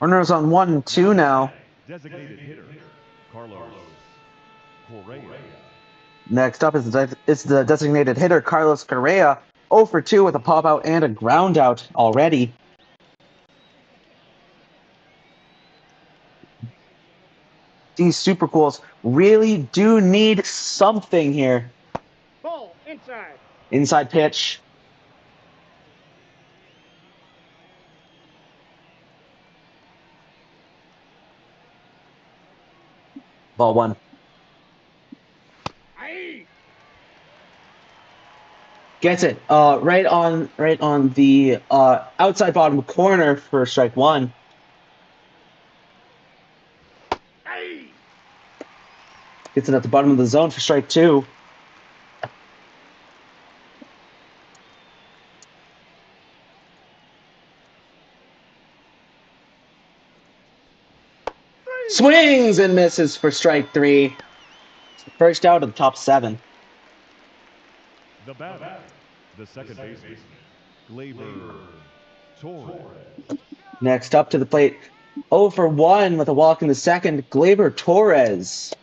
Runners on 1-2 now. Designated hitter, Carlos Correa. Next up is the designated hitter, Carlos Correa. 0 for 2 with a pop out and a ground out already. These super cools really do need something here. Ball inside. Inside pitch. Ball 1. Aye. Gets it. Right on the outside bottom corner for strike 1. Aye. Gets it at the bottom of the zone for strike 2. Swings and misses for strike 3. First out of the top 7. The batter, the second baseman, Gleyber Torres. Next up to the plate, 0 for 1 with a walk in the second, Gleyber Torres.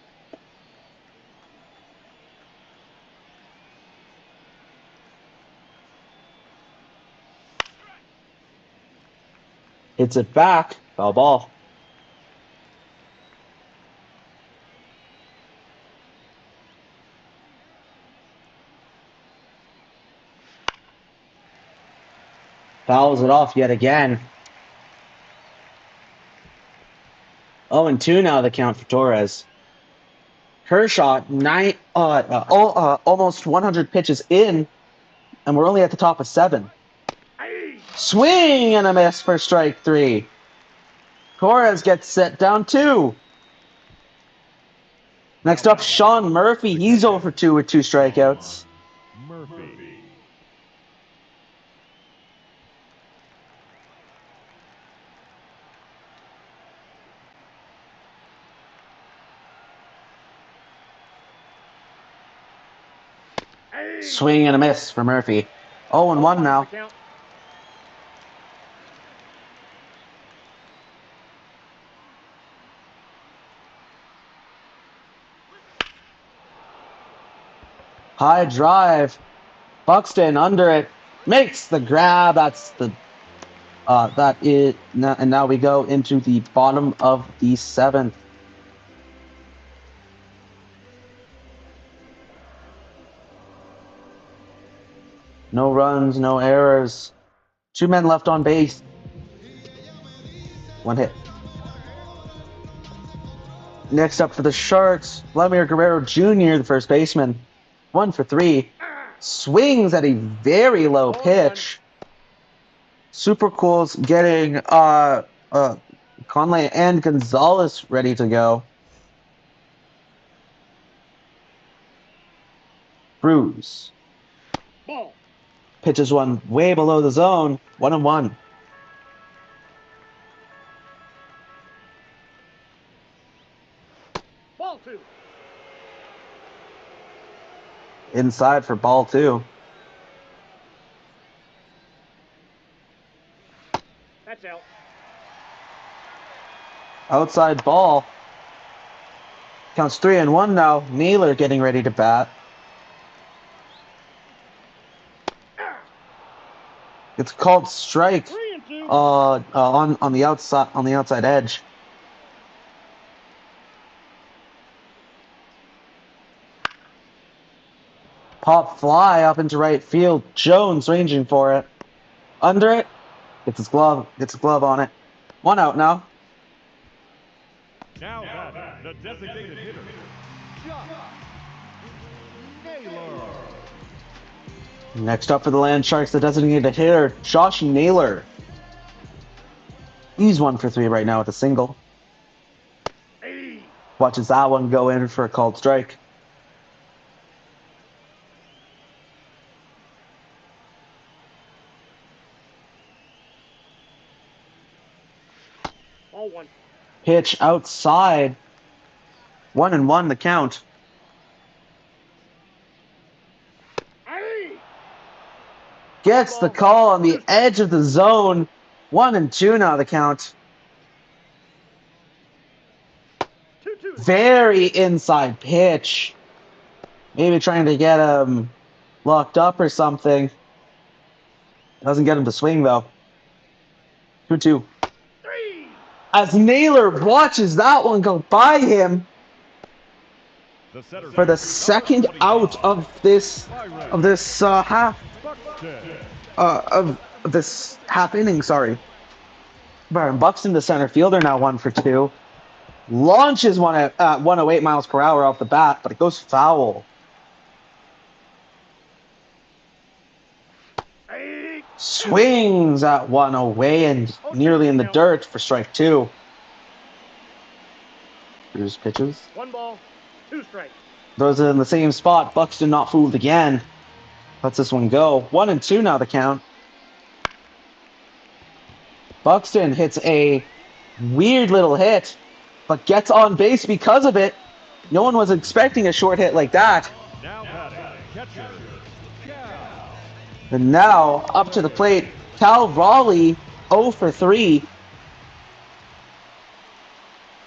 Hits it back, foul ball. Fouls it off yet again. 0-2 now the count for Torres. Kershaw, almost 100 pitches in, and we're only at the top of 7. Aye. Swing and a miss for strike 3. Torres gets set down 2. Next up, Sean Murphy. He's 0 for 2 with 2 strikeouts. Murphy. Aye. Swing and a miss for Murphy. 0-1 now. Count. High drive. Buxton under it. Makes the grab. That's the and now we go into the bottom of the 7th. No runs, no errors. 2 men left on base. 1 hit. Next up for the Sharks, Vladimir Guerrero Jr., the first baseman. 1 for 3. Swings at a very low pitch. Super Cool's getting Conley and Gonzalez ready to go. Bruce. Ball. Pitches one way below the zone. 1-1. Ball 2. Inside for ball 2. That's out. Outside ball. Counts 3-1 now. Naylor getting ready to bat. It's called strike 3-2. on the outside edge. Pop fly up into right field. Jones ranging for it. Under it. Gets his glove on it. 1 out now. Now batting, the designated hitter, Josh Naylor. Next up for the Land Sharks, the designated hitter, Josh Naylor. He's 1 for 3 right now with a single. Aye. Watches that one go in for a called strike. Ball 1. Pitch outside. 1-1 the count. Aye. Gets the call on the edge of the zone. 1-2 now the count. 2-2. Very inside pitch. Maybe trying to get him locked up or something. Doesn't get him to swing though. 2-2. 3. As Naylor watches that one go by him The center for the fielder, second number out 25, of this half Buxton. of this half inning. Sorry, Byron Buxton, the center fielder, now 1 for 2. Launches one at 108 miles per hour off the bat, but it goes foul. Aye. Swings at 1 away and nearly in the dirt for strike 2. Here's pitches. 1 ball, 2 strikes. Those are in the same spot. Buxton not fooled again. Lets this one go. 1-2 now the count. Buxton hits a weird little hit, but gets on base because of it. No one was expecting a short hit like that. Now batting, catcher, Cal. And now up to the plate, Cal Raleigh 0 for 3.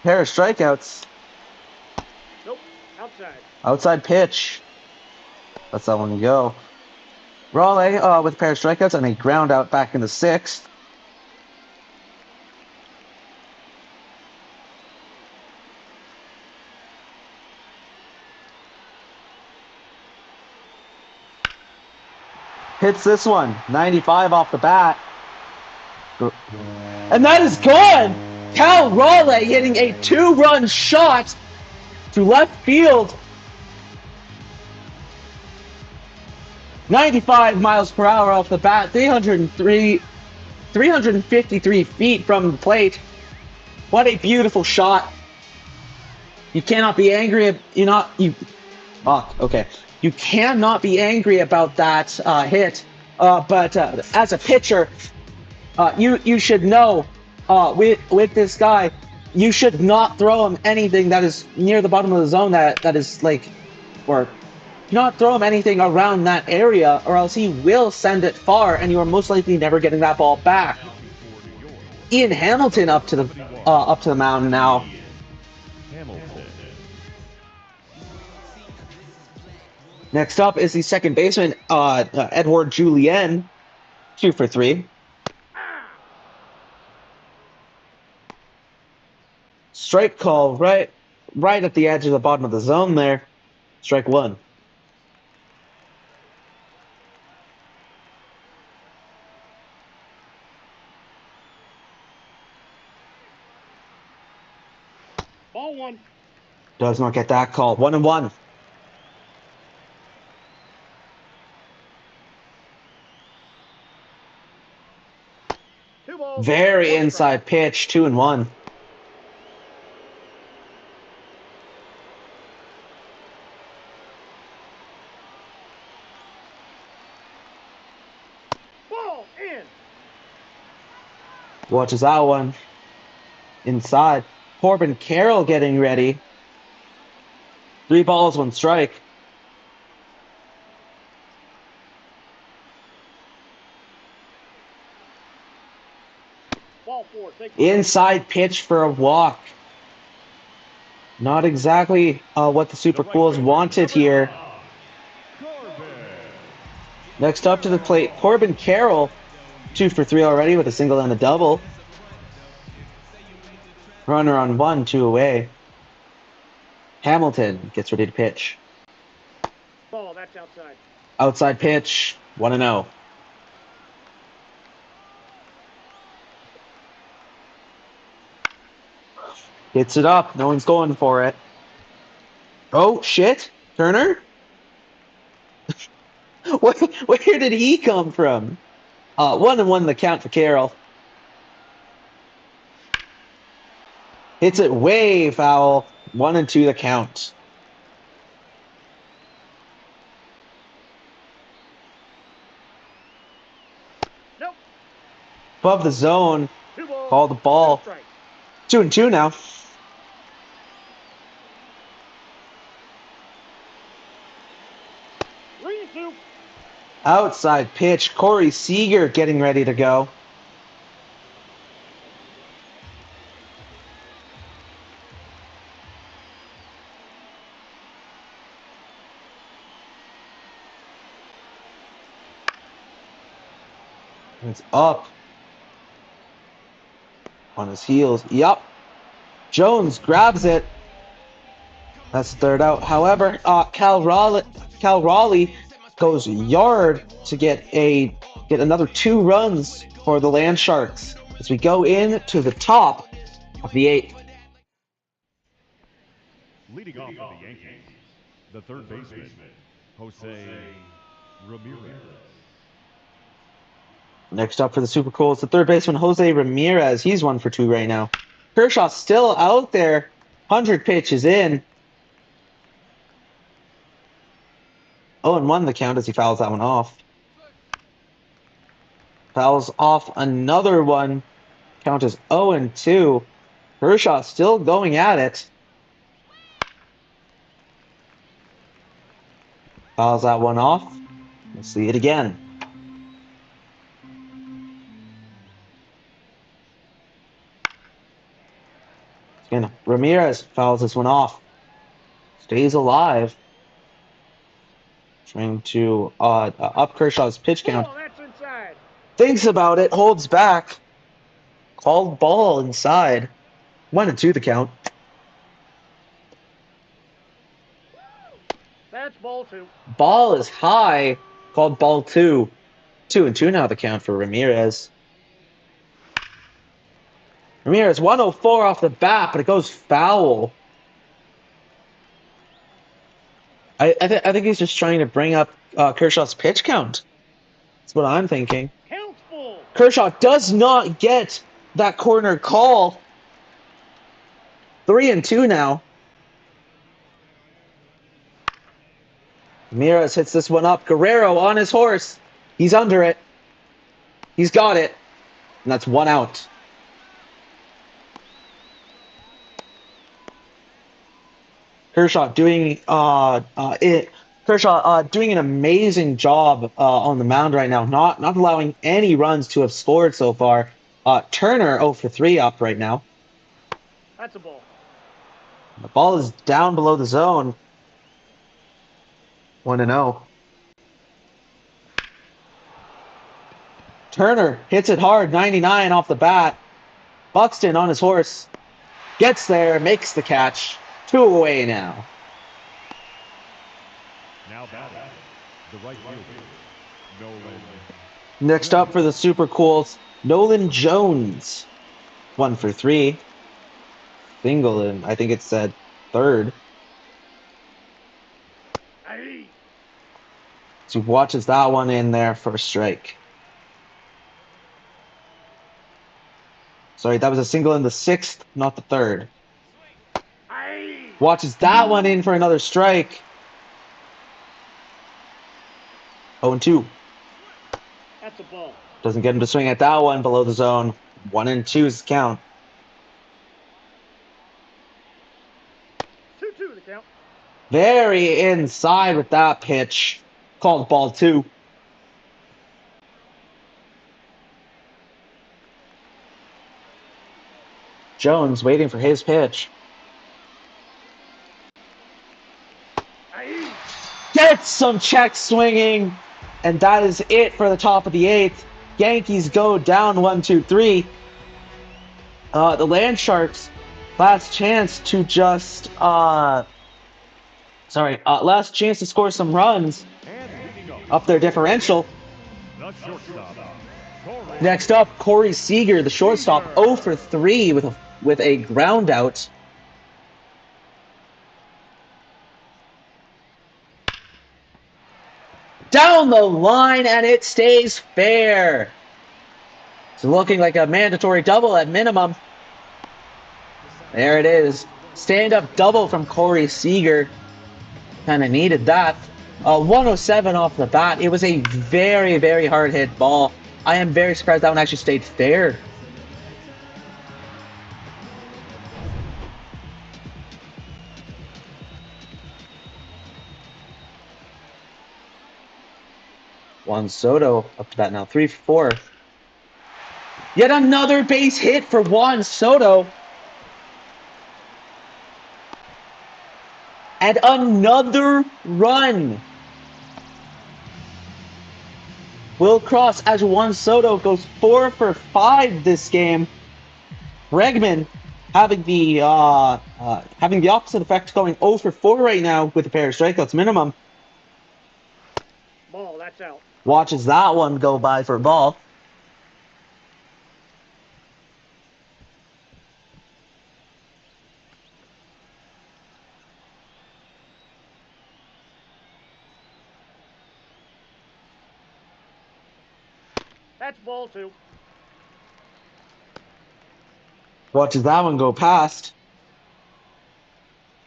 Pair of strikeouts. Nope, outside. Outside pitch. Lets that one go. Raleigh with a pair of strikeouts and a ground out back in the 6th. Hits this one, 95 off the bat. And that is gone! Cal Raleigh hitting a 2-run shot to left field. 95 miles per hour off the bat, 353 feet from the plate. What a beautiful shot. You cannot be angry. You cannot be angry about that hit. But as a pitcher, you should know with this guy, you should not throw him anything that is near the bottom of the zone that is like, or not throw him anything around that area, or else he will send it far, and you are most likely never getting that ball back. Ian Hamilton up to the mound now. Hamilton. Next up is the second baseman, Edward Julien, 2 for 3. Strike call right at the edge of the bottom of the zone there. Strike 1. Ball 1. Does not get that call. 1-1. Very inside pitch, 2-1. Ball in. Watches that one. Inside. Corbin Carroll getting ready. 3 balls, 1 strike. Ball 4. Inside pitch for a walk. Not exactly what the Super Cools wanted here. Next up to the plate, Corbin Carroll, 2 for 3 already with a single and a double. Runner on 1, 2 away. Hamilton gets ready to pitch. Ball, that's outside. Outside pitch, 1-0. Hits it up. No one's going for it. Oh, shit. Turner? Where did he come from? 1-1 the count for Carroll. Hits it way foul. 1-2 the count. Nope. Above the zone. Call the ball. 2-2 now. 3-2. Outside pitch. Corey Seager getting ready to go. It's up. On his heels. Yup. Jones grabs it. That's the third out. However, Cal Raleigh goes yard to get another 2 runs for the Land Sharks as we go into the top of the 8th. Leading off for the Yankees, the third baseman, Jose Ramirez. Next up for the Super Cools, the third baseman, Jose Ramirez. He's 1 for 2 right now. Kershaw still out there. 100 pitches in. 0-1 the count as he fouls that one off. Fouls off another one. Count is 0-2. Kershaw still going at it. Fouls that one off. We'll see it again. Again, Ramirez fouls this one off. Stays alive. Trying to up Kershaw's pitch count. Oh, that's inside. Thinks about it, holds back. Called ball inside. 1-2 the count. That's ball 2. Ball is high. Called ball 2. 2-2 now the count for Ramirez. Ramirez 104 off the bat, but it goes foul. I think he's just trying to bring up Kershaw's pitch count. That's what I'm thinking. Count's full. Kershaw does not get that corner call. 3-2 now. Ramirez hits this one up. Guerrero on his horse. He's under it. He's got it. And that's 1 out. Kershaw doing doing an amazing job on the mound right now, not allowing any runs to have scored so far. Turner 0 for 3 up right now. That's a ball. The ball is down below the zone. 1-0. Turner hits it hard, 99 off the bat. Buxton on his horse. Gets there, makes the catch. 2 away now. Now batting, the right fielder, Nolan. Next up for the Super Cools, Nolan Jones. 1 for 3. Single in, I think it said third. Aye. So he watches that one in there for a strike. Sorry, that was a single in the 6th, not the 3rd. Aye. Watches that one in for another strike. 0-2. That's a ball. Doesn't get him to swing at that one below the zone. 1-2's count. 2-2 the count. Very inside with that pitch. Called ball 2. Jones waiting for his pitch. Aye. Gets some check swinging. And that is it for the top of the 8th. Yankees go down 1-2-3. The Land Sharks, last chance to just last chance to score some runs. Up their differential. The shortstop, Corey. Next up, Corey Seager, the shortstop, 0 for 3 with a ground out. Down the line, and it stays fair. It's looking like a mandatory double at minimum. There it is. Stand-up double from Corey Seager. Kind of needed that. 107 off the bat. It was a very, very hard-hit ball. I am very surprised that one actually stayed fair. Juan Soto up to bat now. 3 for 4. Yet another base hit for Juan Soto. And another run will cross as Juan Soto goes 4 for 5 this game. Bregman having the opposite effect, going 0 for 4 right now with a pair of strikeouts minimum. Ball, that's out. Watches that one go by for a ball. That's ball 2. Watches that one go past.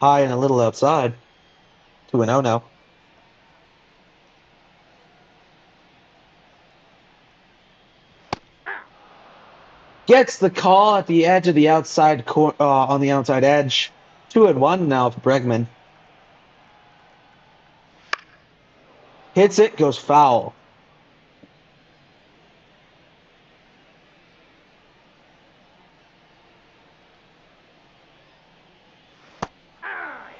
High and a little outside. 2-0 now. Gets the call at the edge of the outside on the outside edge. 2-1 now for Bregman. Hits it, goes foul.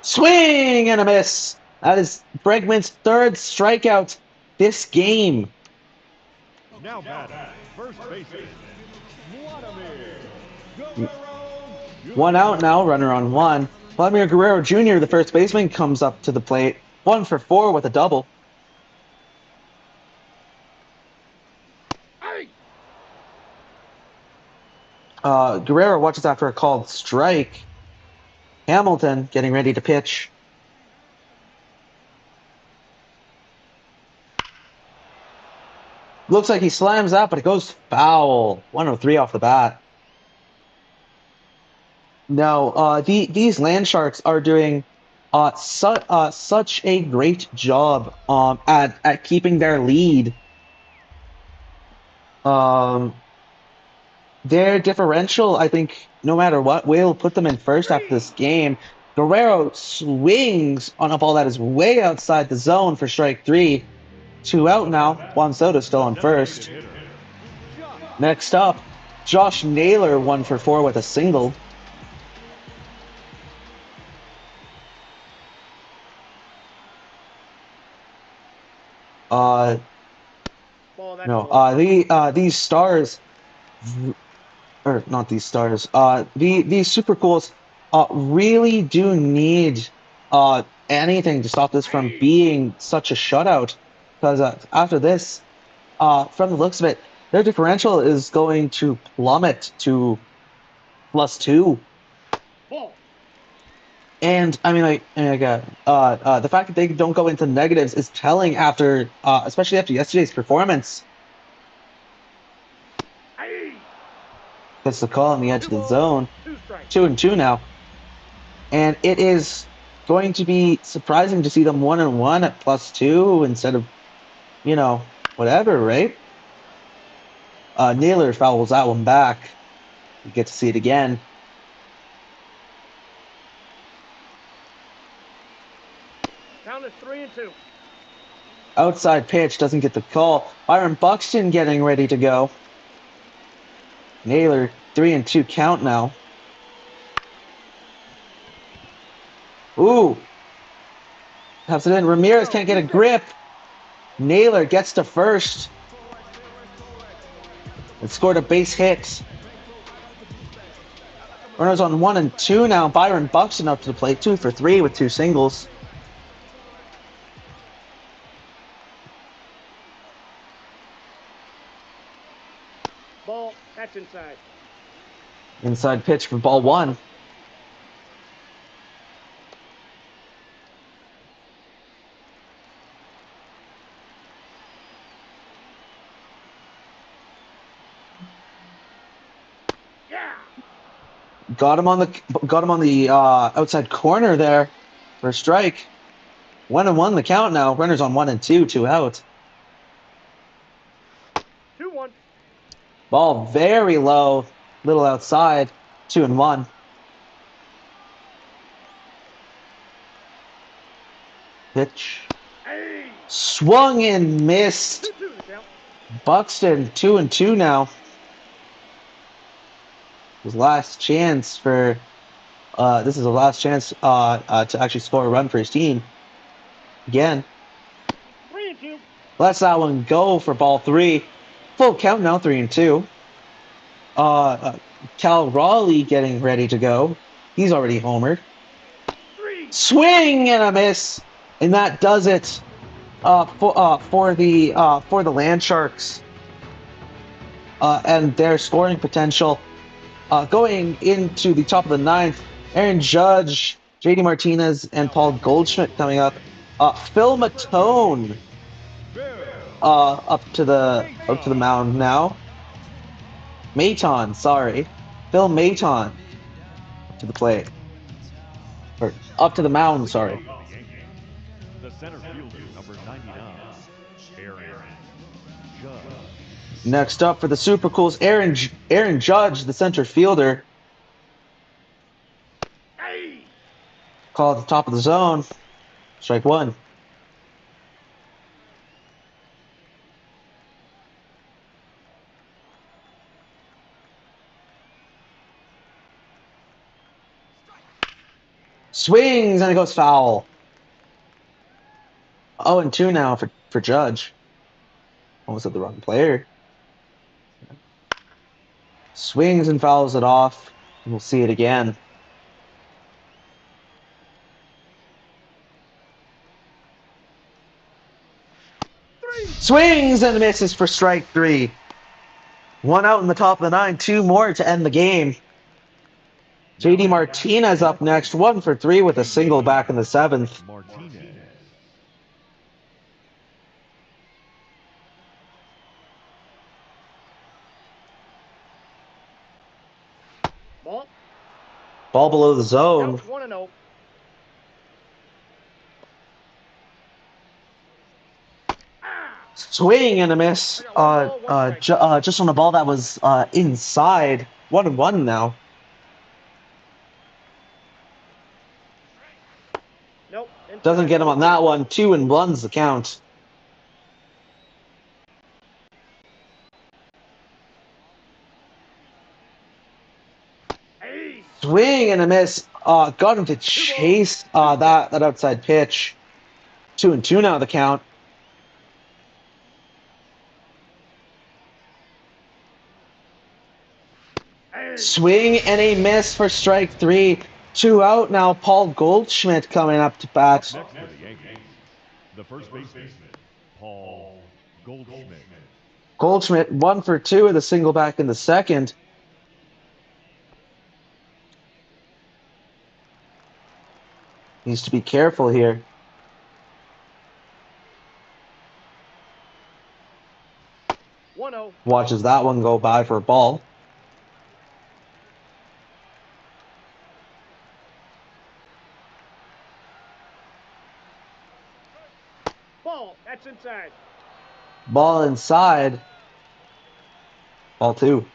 Swing and a miss. That is Bregman's 3rd strikeout this game. Now batting, first baseman, Vladimir. 1 out now, runner on 1. Vladimir Guerrero Jr., the first baseman, comes up to the plate. 1 for 4 with a double. Guerrero watches after a called strike. Hamilton getting ready to pitch. Looks like he slams that, but it goes foul. 103 off the bat. No, these Land Sharks are doing such a great job at keeping their lead. Their differential, I think, no matter what, will put them in first after this game. Guerrero swings on a ball that is way outside the zone for strike 3. 2 out now. Juan Soto still on first. Next up, Josh Naylor 1 for 4 with a single. These stars, or not these stars, these super cools really do need anything to stop this from being such a shutout. Because after this, from the looks of it, their differential is going to plummet to +2. Ball. And I mean, the fact that they don't go into negatives is telling after, especially after yesterday's performance. Gets the call on the edge of the zone. 2-2 now, and it is going to be surprising to see them 1-1 at +2 instead of, whatever, right? Naylor fouls that one back. You get to see it again. Count is 3-2. Outside pitch doesn't get the call. Byron Buxton getting ready to go. Naylor 3-2 count now. Ooh. Taps it in. Ramirez can't get a grip. Naylor gets to first. And scored a base hit. Runners on 1 and 2 now. Byron Buxton up to the plate. 2 for 3 with 2 singles. Ball, that's inside. Inside pitch for ball 1. Yeah. Got him on the outside corner there for a strike. 1-1 the count now. Runners on 1 and 2, 2 out. 2-1. Ball very low, little outside. 2-1. Pitch. Hey. Swung and missed. Buxton 2-2 now. His last chance for this is the last chance to actually score a run for his team. Again. 3-2. Lets that one go for ball 3. Full count now, 3-2. Cal Raleigh getting ready to go. He's already homered. Swing and a miss, and that does it for the Land Sharks and their scoring potential. Going into the top of the 9th, Aaron Judge, JD Martinez, and Paul Goldschmidt coming up. Phil Matone up to the mound now. Maton, sorry. Phil Maton to the plate. Or up to the mound, sorry. The center fielder, number 99, Aaron Judge. Next up for the Super Cools, Aaron Judge, the center fielder. Call at the top of the zone. Strike 1. Swings and it goes foul. 0-2 now for Judge. Almost at the wrong player. Swings and fouls it off. We'll see it again. Swings and misses for strike 3. 1 out in the top of the 9. 2 more to end the game. JD Martinez up next. 1 for 3 with a single back in the 7th. Martinez. Ball below the zone. 1-0. Swing and a miss. Just on a ball that was inside. 1-1 now. Nope. Doesn't get him on that one. 2-1's the count. Swing and a miss. Got him to chase that outside pitch. 2-2 now the count. Swing and a miss for strike 3. 2 out now. Paul Goldschmidt coming up to bat. Next for the Yankees, the first baseman, Paul Goldschmidt. Goldschmidt 1 for 2 with a single back in the 2nd. Needs to be careful here. Watches that one go by for a ball. Ball. That's inside. Ball inside. Ball 2.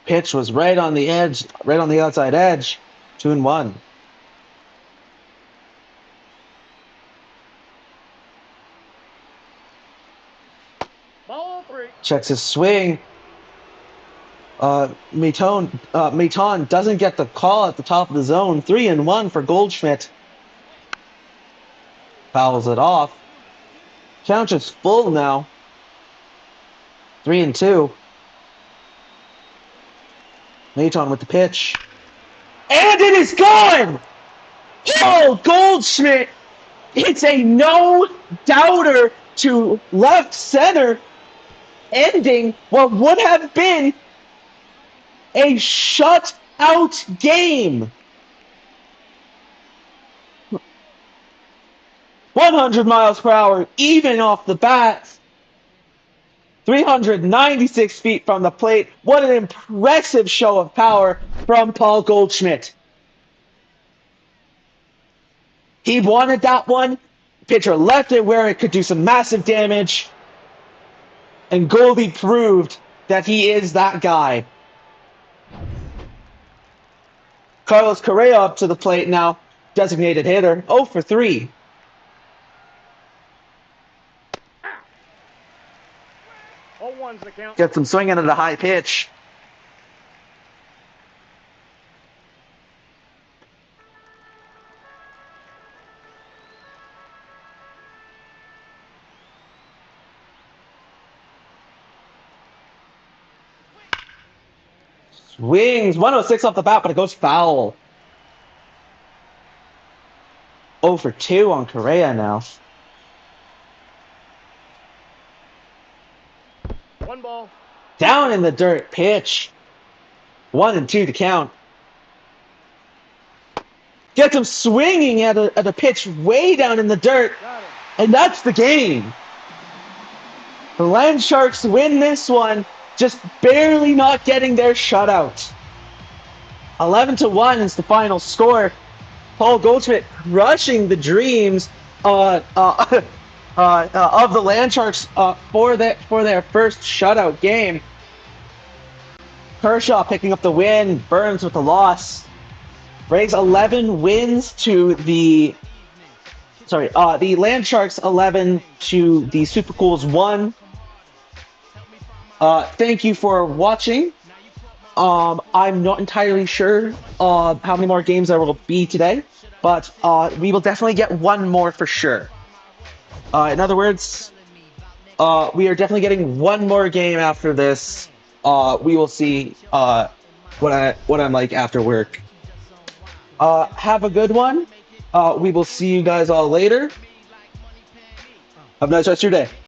Pitch was right on the edge, right on the outside edge. 2-1. Ball 3. Checks his swing. Maton doesn't get the call at the top of the zone. 3-1 for Goldschmidt. Fouls it off. Count is full now. 3-2. Maton with the pitch. And it is gone! Oh, Goldschmidt! It's a no-doubter to left center, ending what would have been a shutout game. 100 miles per hour, even off the bat. 396 feet from the plate. What an impressive show of power from Paul Goldschmidt. He wanted that one. Pitcher left it where it could do some massive damage. And Goldie proved that he is that guy. Carlos Correa up to the plate now. designated hitter. 0 for 3. Oh, one's the count. Gets him swinging at a high pitch. Swings 106 off the bat, but it goes foul. 0 for 2 on Correa now. One ball. Down in the dirt pitch. 1-2 to count. Gets him swinging at a pitch way down in the dirt. Got it. And that's the game. The Land Sharks win this one, just barely not getting their shutout. 11-1 is the final score. Paul Goldschmidt crushing the dreams of the Land Sharks for their first shutout game. Kershaw picking up the win, Burns with the loss. Brings 11 wins to the Land Sharks 11 to the Super Cools 1. Thank you for watching. I'm not entirely sure how many more games there will be today, but we will definitely get one more for sure. In other words, we are definitely getting one more game after this. We will see what I'm like after work. Have a good one. We will see you guys all later. Have a nice rest of your day.